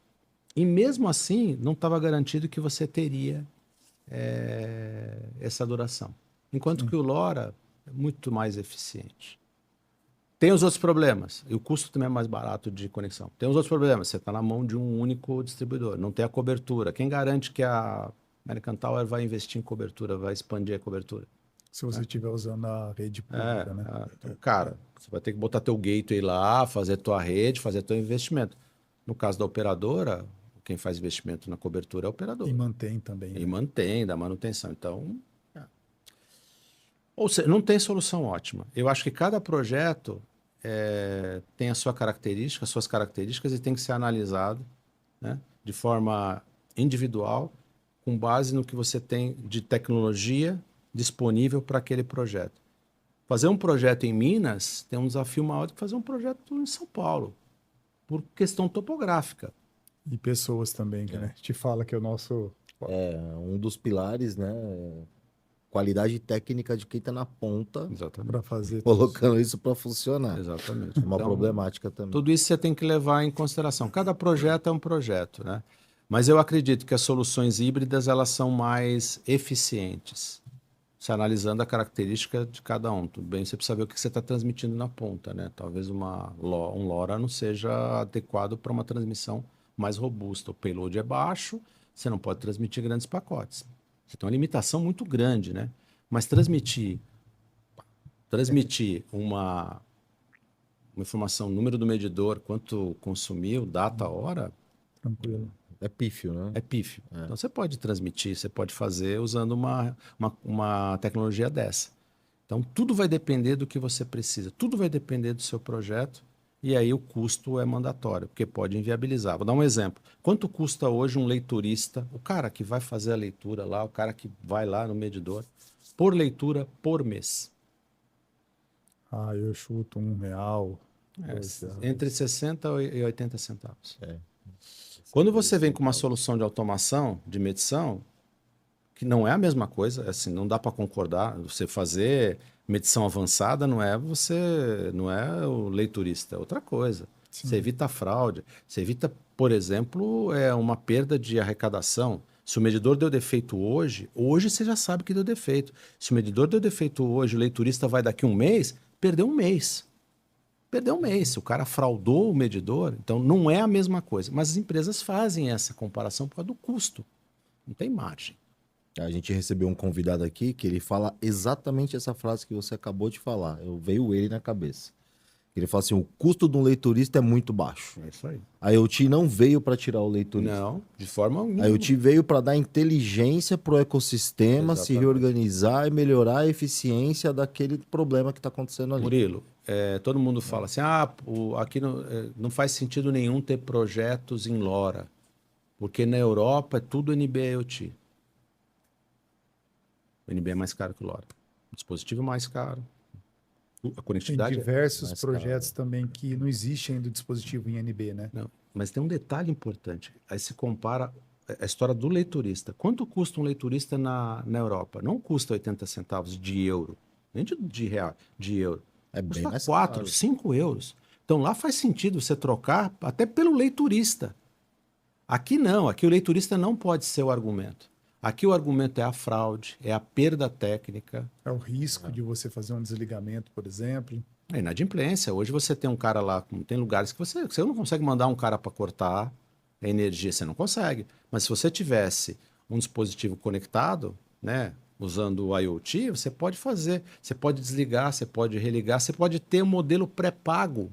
S1: E mesmo assim, não estava garantido que você teria essa duração. Enquanto que o LoRa é muito mais eficiente. Tem os outros problemas, e o custo também é mais barato de conexão. Tem os outros problemas, você está na mão de um único distribuidor, não tem a cobertura. Quem garante que a American Tower vai investir em cobertura, vai expandir a cobertura?
S2: Se você estiver usando a rede pública, né?
S1: Então, cara, você vai ter que botar teu gateway lá, fazer tua rede, fazer teu investimento. No caso da operadora, quem faz investimento na cobertura é a operadora.
S2: E mantém também.
S1: E
S2: né?
S1: mantém, dá manutenção. Então, ou seja, não tem solução ótima. Eu acho que cada projeto tem a sua característica, as suas características e tem que ser analisado, né, de forma individual, com base no que você tem de tecnologia disponível para aquele projeto. Fazer um projeto em Minas tem um desafio maior do que fazer um projeto em São Paulo, por questão topográfica.
S2: E pessoas também, que né? Te fala que é o nosso...
S3: Um dos pilares, né? Qualidade técnica de quem está na ponta,
S1: Exatamente.
S2: Para fazer...
S3: colocando isso para funcionar.
S1: Exatamente.
S3: É uma
S1: Então,
S3: problemática também.
S1: tudo isso você tem que levar em consideração. Cada projeto é um projeto, né? Mas eu acredito que as soluções híbridas elas são mais eficientes, se analisando a característica de cada um. Tudo bem, você precisa saber o que você está transmitindo na ponta, né? Talvez um LoRa não seja adequado para uma transmissão mais robusta. O payload é baixo, você não pode transmitir grandes pacotes. Você tem uma limitação muito grande, né? Mas transmitir uma informação, número do medidor, quanto consumiu, data, hora,
S2: Tranquilo.
S3: É pífio, né?
S1: é pífio. Então você pode transmitir, você pode fazer usando uma tecnologia dessa. Então tudo vai depender do que você precisa, tudo vai depender do seu projeto e aí o custo é mandatório, porque pode inviabilizar. Vou dar um exemplo. Quanto custa hoje um leiturista, o cara que vai fazer a leitura lá, o cara que vai lá no medidor, por leitura por mês?
S2: Eu chuto R$1,
S1: É,
S2: R$2.
S1: entre 60 e 80 centavos. Quando você vem com uma solução de automação, de medição, que não é a mesma coisa, assim, não dá para concordar. Você fazer medição avançada não é o leiturista, é outra coisa.
S2: Sim.
S1: Você evita fraude, você evita, por exemplo, uma perda de arrecadação. Se o medidor deu defeito hoje você já sabe que deu defeito. Se o medidor deu defeito hoje, o leiturista vai daqui um mês, perdeu um mês. Perdeu um mês. Se o cara fraudou o medidor, então não é a mesma coisa. Mas as empresas fazem essa comparação por causa do custo. Não tem margem.
S3: A gente recebeu um convidado aqui que ele fala exatamente essa frase que você acabou de falar. Veio ele na cabeça. Ele fala assim, o custo de um leiturista é muito baixo.
S1: É isso aí.
S3: A IoT não veio para tirar o leiturista.
S1: Não, de forma nenhuma.
S3: A IoT veio para dar inteligência para o ecossistema, se
S1: Exatamente.
S3: reorganizar e melhorar a eficiência daquele problema que está acontecendo ali.
S1: Murilo, todo mundo fala assim, aqui não faz sentido nenhum ter projetos em LoRa, porque na Europa é tudo NB-IoT. O NB é mais caro que o LoRa. O dispositivo é mais caro. A
S2: Tem
S1: conectividade
S2: diversos
S3: mais
S2: projetos também que não existe ainda o dispositivo em NB, né?
S1: Não, mas tem um detalhe importante. Aí se compara a história do leiturista. Quanto custa um leiturista na Europa? Não custa 80 centavos de euro, nem de real, de euro.
S3: É bem
S1: Custa
S3: mais
S1: 4,
S3: caro.
S1: 5 euros. Então lá faz sentido você trocar até pelo leiturista. Aqui não, aqui o leiturista não pode ser o argumento. Aqui o argumento é a fraude, é a perda técnica,
S2: É o risco de você fazer um desligamento, por exemplo.
S1: é inadimplência. Hoje você tem um cara lá, tem lugares que você não consegue mandar um cara para cortar a energia, você não consegue. Mas se você tivesse um dispositivo conectado, né, usando o IoT, você pode fazer, você pode desligar, você pode religar, você pode ter um modelo pré-pago.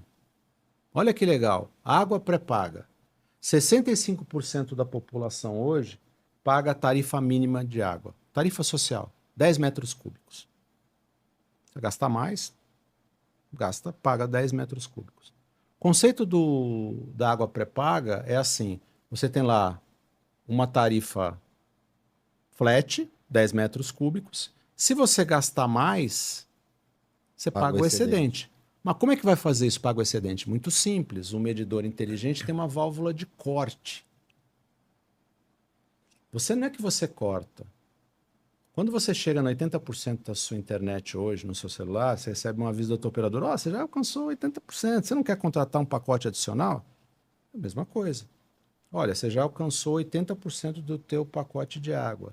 S1: Olha que legal, água pré-paga. 65% da população hoje paga a tarifa mínima de água, tarifa social, 10 metros cúbicos. Você gasta mais, paga 10 metros cúbicos. O conceito da água pré-paga é assim, você tem lá uma tarifa flat, 10 metros cúbicos, se você gastar mais, você paga o excedente. Mas como é que vai fazer isso para água excedente? Muito simples. Um medidor inteligente tem uma válvula de corte. Você não é que você corta. Quando você chega no 80% da sua internet hoje no seu celular, você recebe um aviso da tua operadora, ó, você já alcançou 80%, você não quer contratar um pacote adicional? É a mesma coisa. Olha, você já alcançou 80% do teu pacote de água.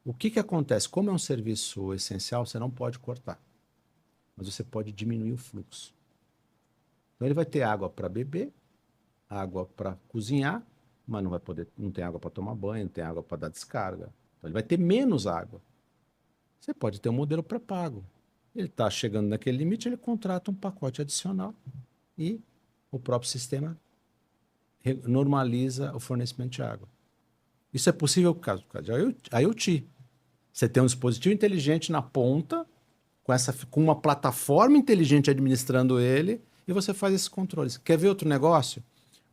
S1: O que que acontece? Como é um serviço essencial, você não pode cortar, mas você pode diminuir o fluxo. Então ele vai ter água para beber, água para cozinhar, mas não tem água para tomar banho, não tem água para dar descarga. Então ele vai ter menos água. Você pode ter um modelo pré-pago. Ele está chegando naquele limite, ele contrata um pacote adicional e o próprio sistema normaliza o fornecimento de água. Isso é possível por causa de IoT. Você tem um dispositivo inteligente na ponta, com uma plataforma inteligente administrando ele, e você faz esses controles. Quer ver outro negócio?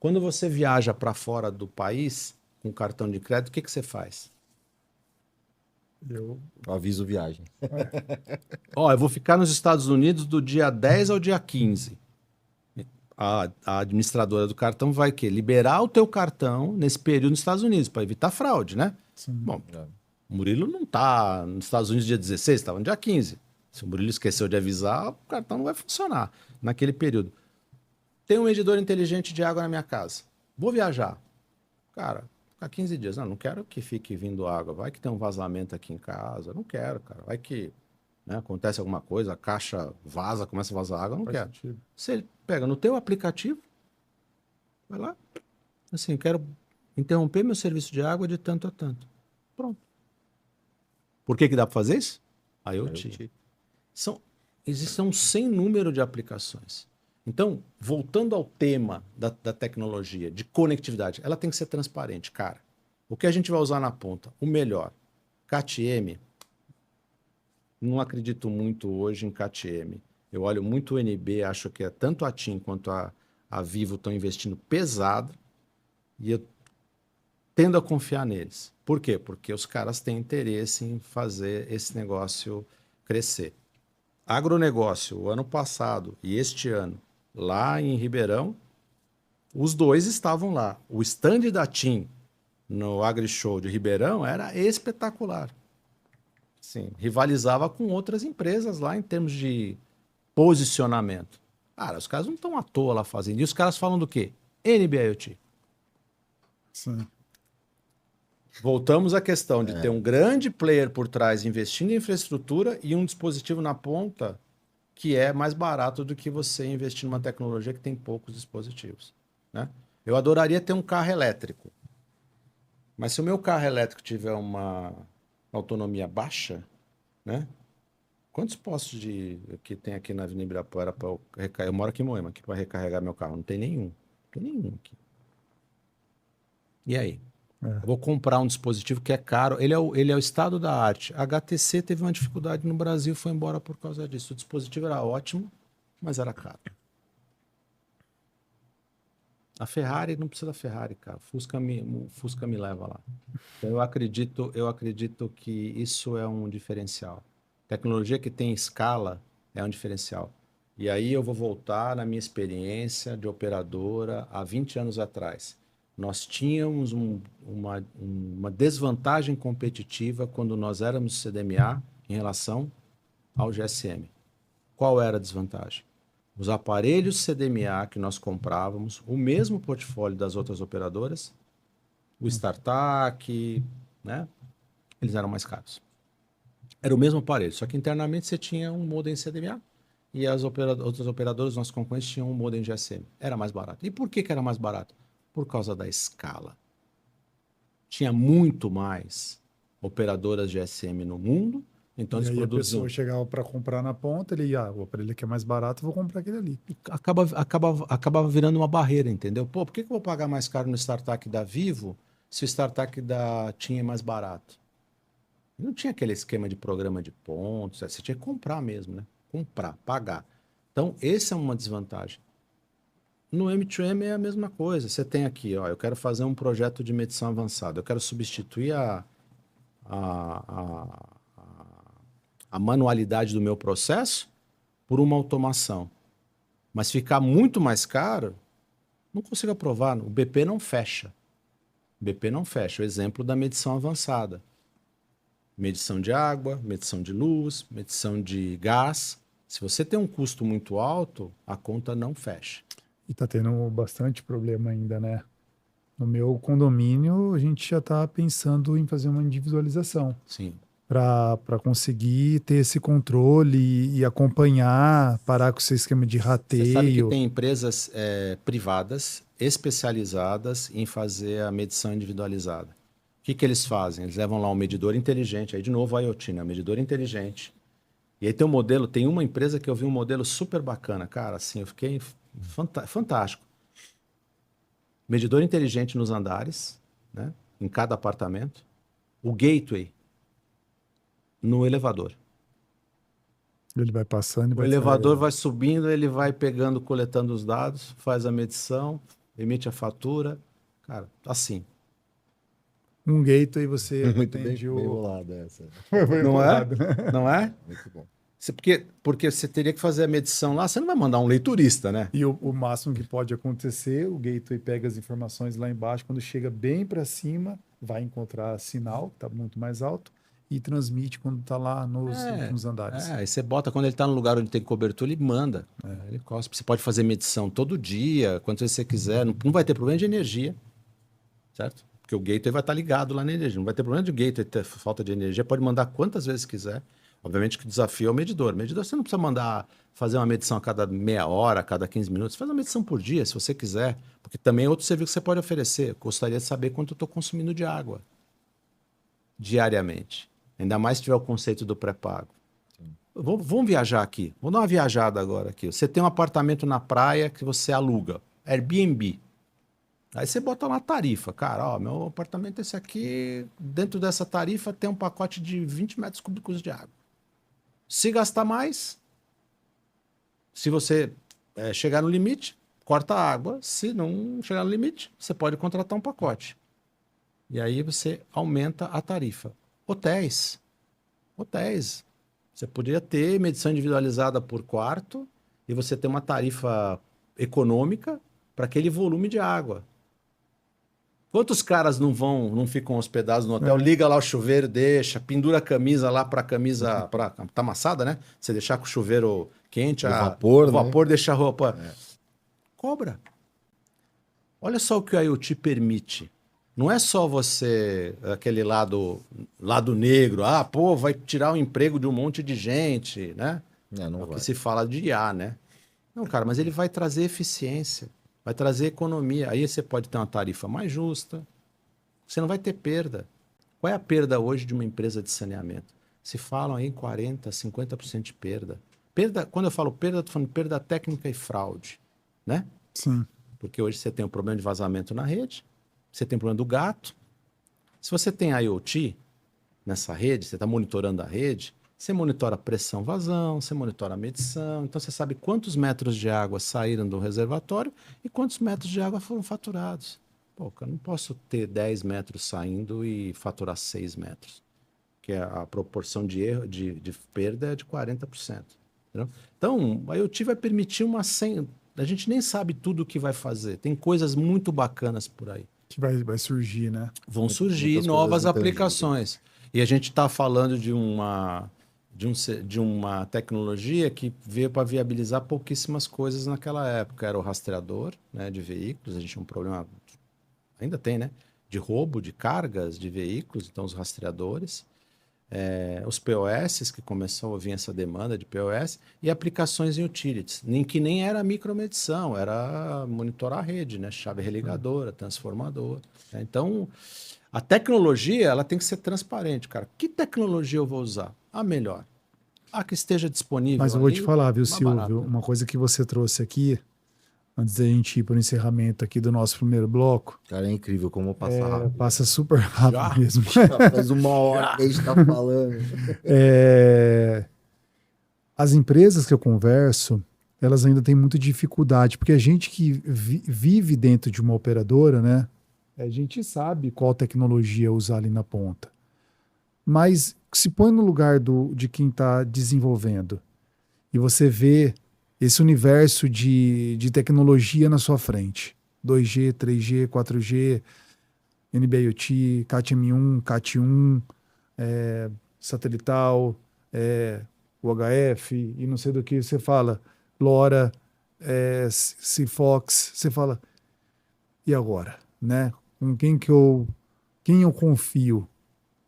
S1: Quando você viaja para fora do país com cartão de crédito, o que que você faz?
S3: Eu aviso viagem.
S1: Ó, eu vou ficar nos Estados Unidos do dia 10 ao dia 15. A administradora do cartão vai quê? Liberar o teu cartão nesse período nos Estados Unidos, para evitar fraude, né?
S2: Sim.
S1: Bom, o Murilo não está nos Estados Unidos dia 16, estava no dia 15. Se o Murilo esqueceu de avisar, o cartão não vai funcionar naquele período. Tem um medidor inteligente de água na minha casa. Vou viajar. Cara, ficar 15 dias. Não quero que fique vindo água. Vai que tem um vazamento aqui em casa. Não quero, cara. Vai que, né, acontece alguma coisa, a caixa vaza, começa a vazar água. Não quero.
S2: Sentido.
S1: Você pega no teu aplicativo, vai lá. Assim, quero interromper meu serviço de água de tanto a tanto. Pronto. Por que que dá para fazer isso? IoT. Existem um sem número de aplicações. Então, voltando ao tema da tecnologia, de conectividade, ela tem que ser transparente, cara. O que a gente vai usar na ponta? O melhor. CAT-M. Não acredito muito hoje em CAT-M. Eu olho muito o NB, acho que tanto a TIM quanto a Vivo estão investindo pesado e eu tendo a confiar neles. Por quê? Porque os caras têm interesse em fazer esse negócio crescer. Agronegócio, o ano passado e este ano, lá em Ribeirão, os dois estavam lá. O stand da TIM no AgriShow de Ribeirão era espetacular. Sim, rivalizava com outras empresas lá em termos de posicionamento. Cara, os caras não estão à toa lá fazendo. E os caras falam do quê? NB-IoT.
S2: Sim.
S1: Voltamos à questão de ter um grande player por trás investindo em infraestrutura e um dispositivo na ponta que é mais barato do que você investir numa tecnologia que tem poucos dispositivos, né? Eu adoraria ter um carro elétrico, mas se o meu carro elétrico tiver uma autonomia baixa, né? Quantos postos que tem aqui na Avenida Ibirapuera para eu recarregar? Eu moro aqui em Moema, aqui para recarregar meu carro. Não tem nenhum. Não tem nenhum aqui. E aí? Eu vou comprar um dispositivo que é caro. Ele é o estado da arte. A HTC teve uma dificuldade no Brasil e foi embora por causa disso. O dispositivo era ótimo, mas era caro. A Ferrari não precisa da Ferrari, cara. O Fusca me leva lá. Então, eu acredito que isso é um diferencial. Tecnologia que tem escala é um diferencial. E aí eu vou voltar na minha experiência de operadora há 20 anos atrás. Nós tínhamos uma desvantagem competitiva quando nós éramos CDMA em relação ao GSM. Qual era a desvantagem? Os aparelhos CDMA que nós comprávamos, o mesmo portfólio das outras operadoras, o StarTAC, né? Eles eram mais caros. Era o mesmo aparelho, só que internamente você tinha um modem CDMA e as outras operadoras, nossos concorrentes, tinham um modem GSM. Era mais barato. E por que era mais barato? Por causa da escala. Tinha muito mais operadoras GSM no mundo, então
S2: E
S1: eles
S2: aí
S1: produziam.
S2: a pessoa chegava para comprar na ponta, ele ia, o aparelho aqui é mais barato, vou comprar aquele ali.
S1: Acabava virando uma barreira, entendeu? Pô, por que eu vou pagar mais caro no StarTAC da Vivo se o StarTAC da TIM é mais barato? Não tinha aquele esquema de programa de pontos, você tinha que comprar mesmo, né? Comprar, pagar. Então, essa é uma desvantagem. No M2M é a mesma coisa. Você tem aqui, ó, eu quero fazer um projeto de medição avançada, eu quero substituir a manualidade do meu processo por uma automação. Mas ficar muito mais caro, não consigo aprovar. O BP não fecha. O BP não fecha. O exemplo da medição avançada. Medição de água, medição de luz, medição de gás. Se você tem um custo muito alto, a conta não fecha.
S2: E tá tendo bastante problema ainda, né? No meu condomínio, a gente já tá pensando em fazer uma individualização
S1: Sim.
S2: para conseguir ter esse controle e acompanhar, parar com esse esquema de
S1: Você sabe que
S2: rateio.
S1: tem empresas privadas especializadas em fazer a medição individualizada. O que eles fazem? Eles levam lá um medidor inteligente, aí de novo a IoT, né? Medidor inteligente. E aí tem um modelo, tem uma empresa que eu vi um modelo super bacana, cara, assim, eu fiquei fantástico. Medidor inteligente nos andares, né? Em cada apartamento. O gateway no elevador.
S2: Ele vai passando e
S1: O
S2: vai
S1: elevador vai subindo, ele vai pegando, coletando os dados, faz a medição, emite a fatura. Cara, assim.
S2: um gateway você
S3: Muito bem,
S2: atende
S3: bem
S2: o...
S3: bolado essa.
S2: Foi
S1: Não é?
S2: empolgado, né?
S1: Não é?
S3: Muito bom.
S1: Porque você teria que fazer a medição lá, você não vai mandar um leiturista, né?
S2: E o máximo que pode acontecer, o gateway pega as informações lá embaixo, quando chega bem para cima, vai encontrar sinal, que está muito mais alto, e transmite quando está lá nos últimos andares.
S1: Aí você bota, quando ele está no lugar onde tem cobertura, ele manda. Ele cospe. Você pode fazer medição todo dia, quantas vezes você quiser. Não vai ter problema de energia, certo? Porque o gateway vai estar ligado lá na energia. Não vai ter problema de gateway ter falta de energia. Pode mandar quantas vezes quiser. Obviamente que o desafio é o medidor. O medidor você não precisa mandar fazer uma medição a cada meia hora, a cada 15 minutos. Faz uma medição por dia, se você quiser. Porque também é outro serviço que você pode oferecer. Eu gostaria de saber quanto eu estou consumindo de água diariamente. Ainda mais se tiver o conceito do pré-pago. Vamos viajar aqui. Vamos dar uma viajada agora aqui. Você tem um apartamento na praia que você aluga. Airbnb. Aí você bota lá a tarifa. Cara, ó, meu apartamento é esse aqui. Dentro dessa tarifa tem um pacote de 20 metros cúbicos de água. Se gastar mais, se você chegar no limite, corta a água. Se não chegar no limite, você pode contratar um pacote. E aí você aumenta a tarifa. Hotéis. Você poderia ter medição individualizada por quarto e você ter uma tarifa econômica para aquele volume de água. Quantos caras não ficam hospedados no hotel? Liga lá o chuveiro, deixa, pendura a camisa lá para a camisa, tá amassada, né? Você deixar com o chuveiro quente,
S3: O vapor,
S1: deixa a roupa. Cobra. Olha só o que o IoT permite. Não é só você, aquele lado negro, vai tirar o emprego de um monte de gente, né?
S3: Não
S1: o
S3: vai.
S1: que se fala de IA, né? Não, cara, mas ele vai trazer eficiência, vai trazer economia. Aí você pode ter uma tarifa mais justa, você não vai ter perda. Qual é a perda hoje de uma empresa de saneamento? Se falam aí em 40%, 50% de perda. Quando eu falo perda, estou falando perda técnica e fraude, né?
S2: Sim.
S1: Porque hoje você tem um problema de vazamento na rede, você tem o problema do gato. Se você tem IoT nessa rede, você está monitorando a rede, você monitora a pressão vazão, você monitora a medição, então você sabe quantos metros de água saíram do reservatório e quantos metros de água foram faturados. Pô, eu não posso ter 10 metros saindo e faturar 6 metros, que a proporção de erro, de perda é de 40%. Entendeu? Então, a IoT vai permitir a gente nem sabe tudo o que vai fazer. Tem coisas muito bacanas por aí.
S2: Que vai surgir, né?
S1: Vão surgir
S3: muitas
S1: novas
S3: coisas
S1: aplicações. E a gente está falando de uma tecnologia que veio para viabilizar pouquíssimas coisas naquela época. Era o rastreador, né, de veículos. A gente tinha um problema, ainda tem, né? De roubo de cargas de veículos, então os rastreadores. Os POS, que começou a vir essa demanda de POS, e aplicações em utilities, que nem era micromedição, era monitorar a rede, né? Chave religadora, transformador. Né? Então, a tecnologia ela tem que ser transparente, cara. Que tecnologia eu vou usar? A melhor. A que esteja disponível.
S2: Mas eu vou
S1: ali,
S2: te falar, viu,
S1: mais
S2: Silvio?
S1: barata.
S2: Uma coisa que você trouxe aqui, antes da gente ir para o encerramento aqui do nosso primeiro bloco,
S3: Cara, é incrível como passa rápido.
S2: passa super rápido
S1: Já?
S2: mesmo.
S3: Já faz uma hora que a gente tá falando.
S2: As empresas que eu converso, elas ainda têm muita dificuldade, porque a gente que vive dentro de uma operadora, né? A gente sabe qual tecnologia usar ali na ponta. Mas se põe no lugar de quem está desenvolvendo e você vê esse universo de tecnologia na sua frente. 2G, 3G, 4G, NB-IoT, CAT-M1, CAT-1, satelital, UHF e não sei do que. Você fala LoRa, Sigfox, você fala, e agora? Né? Com quem eu confio?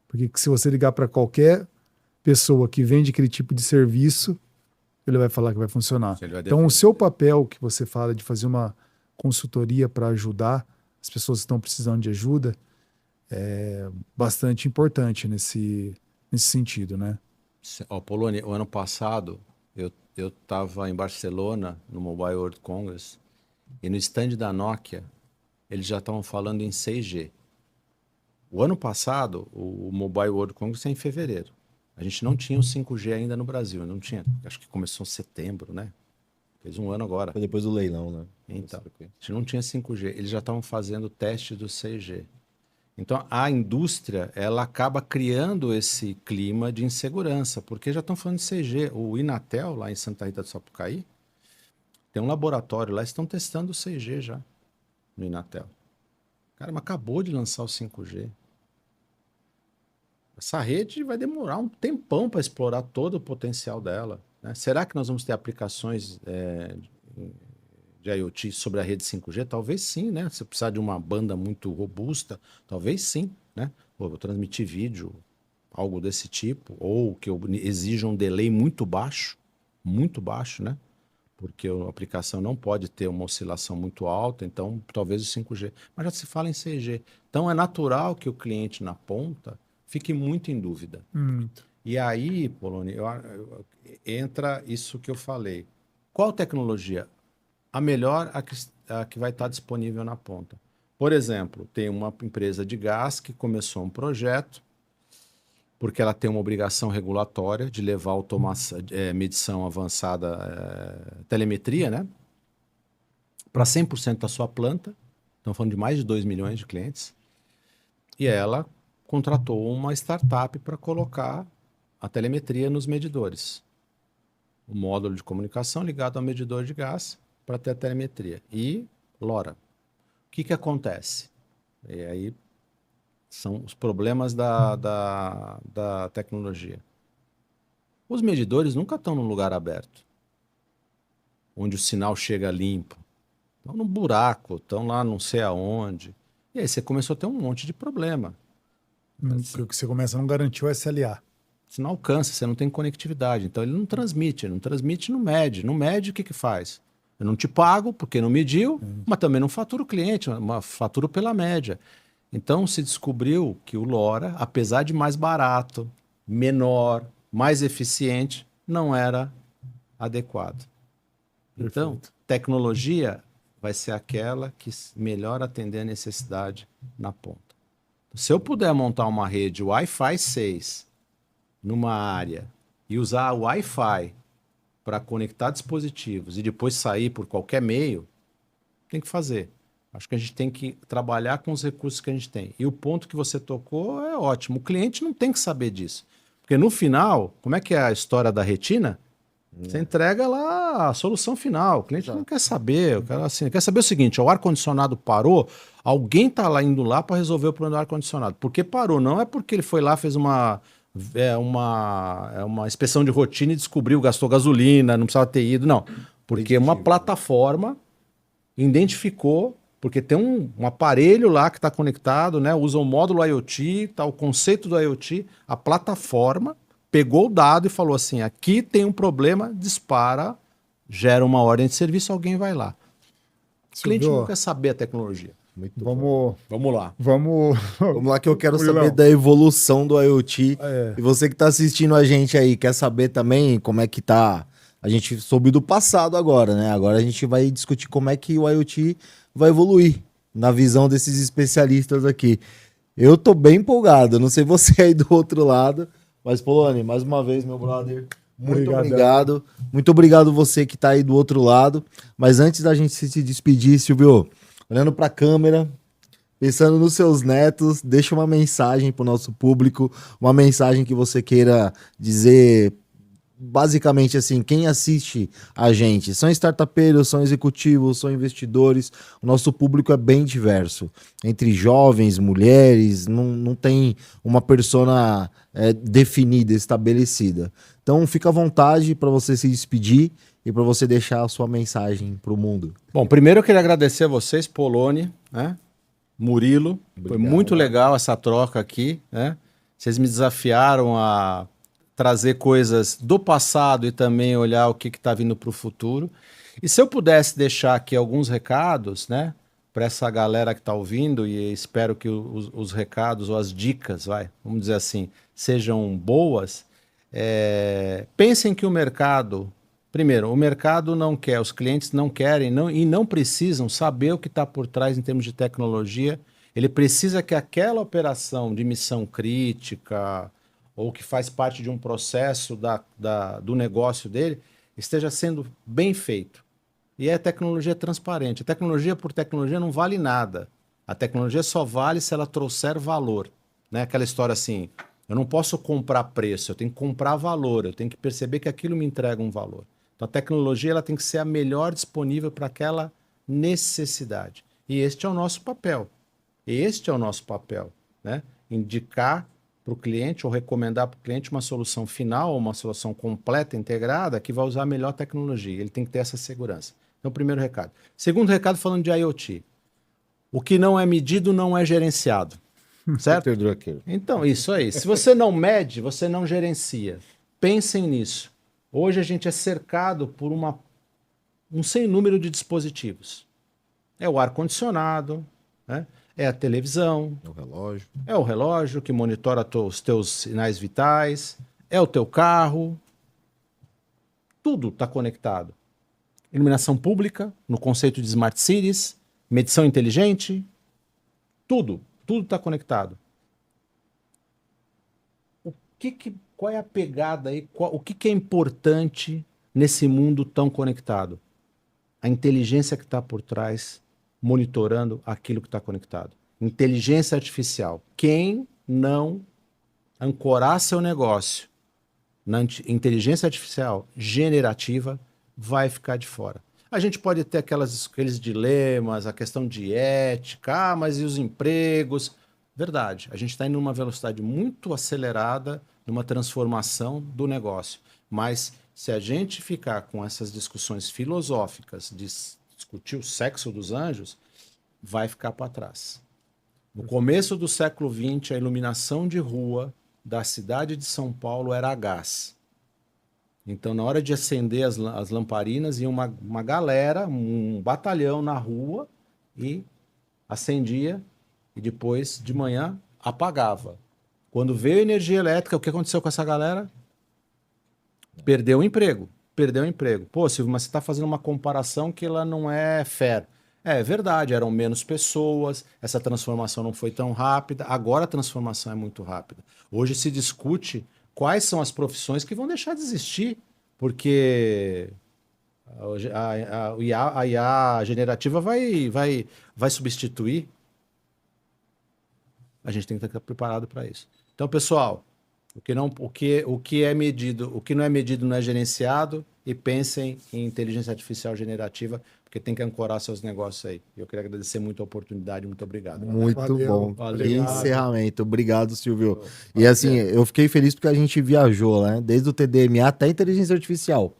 S2: Porque se você ligar para qualquer pessoa que vende aquele tipo de serviço, ele vai falar que vai funcionar. Então, o seu papel que você fala de fazer uma consultoria para ajudar as pessoas que estão precisando de ajuda é bastante importante nesse sentido, né?
S1: Poloni, o ano passado eu estava em Barcelona no Mobile World Congress e no stand da Nokia eles já estavam falando em 6G. O ano passado o Mobile World Congress é em fevereiro. A gente não tinha o 5G ainda no Brasil, não tinha. Acho que começou em setembro, né? Fez um ano agora.
S3: Foi depois do leilão, né?
S1: Então, a gente não tinha 5G. Eles já estavam fazendo o teste do 6G. Então, a indústria, ela acaba criando esse clima de insegurança, porque já estão falando de 6G. O Inatel, lá em Santa Rita do Sapucaí, tem um laboratório lá, estão testando o 6G já, no Inatel. Cara, mas acabou de lançar o 5G. Essa rede vai demorar um tempão para explorar todo o potencial dela, né? Será que nós vamos ter aplicações de IoT sobre a rede 5G? Talvez sim, né? Se precisar de uma banda muito robusta, talvez sim, né? Vou transmitir vídeo, algo desse tipo, ou que exija um delay muito baixo, né? Porque a aplicação não pode ter uma oscilação muito alta, então talvez o 5G. Mas já se fala em 6G. Então é natural que o cliente na ponta fique muito em dúvida. E aí, Poloni, entra isso que eu falei. Qual tecnologia? A melhor, a que vai estar disponível na ponta. Por exemplo, tem uma empresa de gás que começou um projeto, porque ela tem uma obrigação regulatória de levar automação, medição avançada, telemetria, né? Para 100% da sua planta. Estamos falando de mais de 2 milhões de clientes. E ela contratou uma startup para colocar a telemetria nos medidores. O módulo de comunicação ligado ao medidor de gás para ter a telemetria. E LoRa. O que acontece? E aí são os problemas da tecnologia. Os medidores nunca estão num lugar aberto, onde o sinal chega limpo. Estão num buraco, estão lá não sei aonde. E aí você começou a ter um monte de problema.
S2: Porque você começa a não garantir o SLA.
S1: Você não alcança, você não tem conectividade. Então ele não transmite, não mede. Não mede, o que faz? Eu não te pago porque não mediu, mas também não faturo o cliente, mas faturo pela média. Então se descobriu que o LoRa, apesar de mais barato, menor, mais eficiente, não era adequado. Então, tecnologia vai ser aquela que melhor atender a necessidade na ponta. Se eu puder montar uma rede Wi-Fi 6 numa área e usar o Wi-Fi para conectar dispositivos e depois sair por qualquer meio, tem que fazer. Acho que a gente tem que trabalhar com os recursos que a gente tem. E o ponto que você tocou é ótimo. O cliente não tem que saber disso. Porque no final, como é que é a história da retina? Você entrega lá a solução final. O cliente não quer saber. O cara, assim, quer saber o seguinte: o ar-condicionado parou, alguém está lá indo lá para resolver o problema do ar-condicionado. Por que parou? Não é porque ele foi lá, fez uma inspeção de rotina e descobriu, gastou gasolina, não precisava ter ido. Não. Porque uma plataforma identificou, porque tem um aparelho lá que está conectado, né? Usa o módulo IoT, tá, o conceito do IoT, a plataforma pegou o dado e falou assim: aqui tem um problema, dispara, gera uma ordem de serviço, alguém vai lá. O cliente não quer saber a tecnologia.
S2: Vamos
S1: lá.
S3: Vamos lá que eu quero saber da evolução do IoT. E você que está assistindo a gente aí, quer saber também como é que tá? A gente soube do passado agora, né? Agora a gente vai discutir como é que o IoT vai evoluir na visão desses especialistas aqui. Eu tô bem empolgado, não sei você aí do outro lado. Mas, Poloni, mais uma vez, meu brother, muito obrigado. Muito obrigado você que está aí do outro lado. Mas antes da gente se despedir, Silvio, olhando para a câmera, pensando nos seus netos, deixa uma mensagem para o nosso público, uma mensagem que você queira dizer basicamente assim, quem assiste a gente são startupeiros, são executivos, são investidores. O nosso público é bem diverso. Entre jovens, mulheres, não tem uma persona definida, estabelecida. Então fica à vontade para você se despedir e para você deixar a sua mensagem para o mundo.
S1: Bom, primeiro eu queria agradecer a vocês, Poloni, né? Murilo.
S3: Obrigado.
S1: Foi muito legal essa troca aqui, né? Vocês me desafiaram a trazer coisas do passado e também olhar o que está vindo para o futuro. E se eu pudesse deixar aqui alguns recados, né, para essa galera que está ouvindo, e espero que os recados ou as dicas, vamos dizer assim, sejam boas, pensem que o mercado, primeiro, o mercado não quer, os clientes não querem e não precisam saber o que está por trás em termos de tecnologia. Ele precisa que aquela operação de missão crítica ou que faz parte de um processo do negócio dele esteja sendo bem feito. E a tecnologia é transparente. A tecnologia por tecnologia não vale nada. A tecnologia só vale se ela trouxer valor. Né? Aquela história assim, eu não posso comprar preço, eu tenho que comprar valor, eu tenho que perceber que aquilo me entrega um valor. Então a tecnologia ela tem que ser a melhor disponível para aquela necessidade. E este é o nosso papel. Este é o nosso papel, né? Indicar para o cliente ou recomendar para o cliente uma solução final, uma solução completa, integrada, que vai usar a melhor tecnologia. Ele tem que ter essa segurança. Então, primeiro recado. Segundo recado, falando de IoT. O que não é medido não é gerenciado. Certo? Então, isso aí. Se você não mede, você não gerencia. Pensem nisso. Hoje a gente é cercado por um sem número de dispositivos. É o ar-condicionado, né? É a televisão.
S3: É o relógio.
S1: É o relógio que monitora os teus sinais vitais. É o teu carro. Tudo está conectado. Iluminação pública, no conceito de Smart Cities, medição inteligente. Tudo está conectado. Qual é a pegada aí? O que é importante nesse mundo tão conectado? A inteligência que está por trás monitorando aquilo que está conectado. Inteligência artificial. Quem não ancorar seu negócio na inteligência artificial generativa vai ficar de fora. A gente pode ter aqueles dilemas, a questão de ética, mas e os empregos? Verdade, a gente está indo numa velocidade muito acelerada, numa transformação do negócio. Mas se a gente ficar com essas discussões filosóficas de discutir o sexo dos anjos, vai ficar para trás. No começo do século XX, a iluminação de rua da cidade de São Paulo era a gás. Então, na hora de acender as lamparinas, ia uma galera, um batalhão na rua e acendia e depois, de manhã, apagava. Quando veio a energia elétrica, o que aconteceu com essa galera? Perdeu o emprego. Pô, Silvio, mas você está fazendo uma comparação que ela não é fair. É verdade, eram menos pessoas, essa transformação não foi tão rápida, agora a transformação é muito rápida. Hoje se discute quais são as profissões que vão deixar de existir, porque a IA generativa vai substituir. A gente tem que estar preparado para isso. Então, pessoal, o que é medido, o que não é medido não é gerenciado, e pensem em inteligência artificial generativa, porque tem que ancorar seus negócios aí. Eu queria agradecer muito a oportunidade, muito obrigado.
S3: Muito bom.
S1: Valeu.
S3: Que encerramento. Obrigado, Silvio. E assim, eu fiquei feliz porque a gente viajou, né? Desde o TDMA até a inteligência artificial.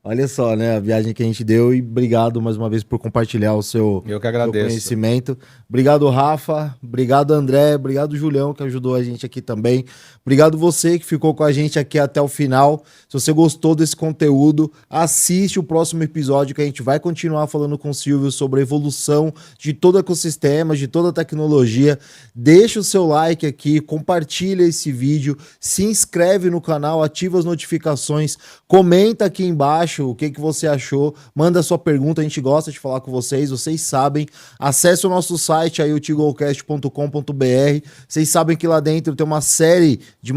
S3: Olha só, né? A viagem que a gente deu, e obrigado mais uma vez por compartilhar o seu,
S1: Eu que agradeço.
S3: seu conhecimento. Obrigado, Rafa. Obrigado, André. Obrigado, Julião, que ajudou a gente aqui também. Obrigado você que ficou com a gente aqui até o final. Se você gostou desse conteúdo, assiste o próximo episódio que a gente vai continuar falando com o Silvio sobre a evolução de todo o ecossistema, de toda a tecnologia. Deixa o seu like aqui, compartilha esse vídeo, se inscreve no canal, ativa as notificações, comenta aqui embaixo o que você achou, manda sua pergunta, a gente gosta de falar com vocês sabem. Acesse o nosso site aí, iotgocast.com.br. Vocês sabem que lá dentro tem uma série de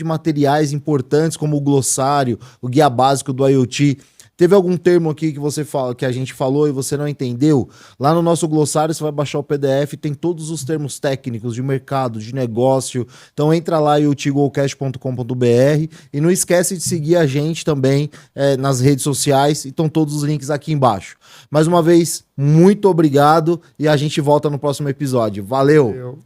S3: materiais importantes, como o glossário, o guia básico do IoT, Teve algum termo aqui que você fala, que a gente falou e você não entendeu? Lá no nosso glossário você vai baixar o PDF, tem todos os termos técnicos de mercado, de negócio. Então entra lá em utigocast.com.br e não esquece de seguir a gente também nas redes sociais. Estão todos os links aqui embaixo. Mais uma vez, muito obrigado e a gente volta no próximo episódio. Valeu!
S2: Eu...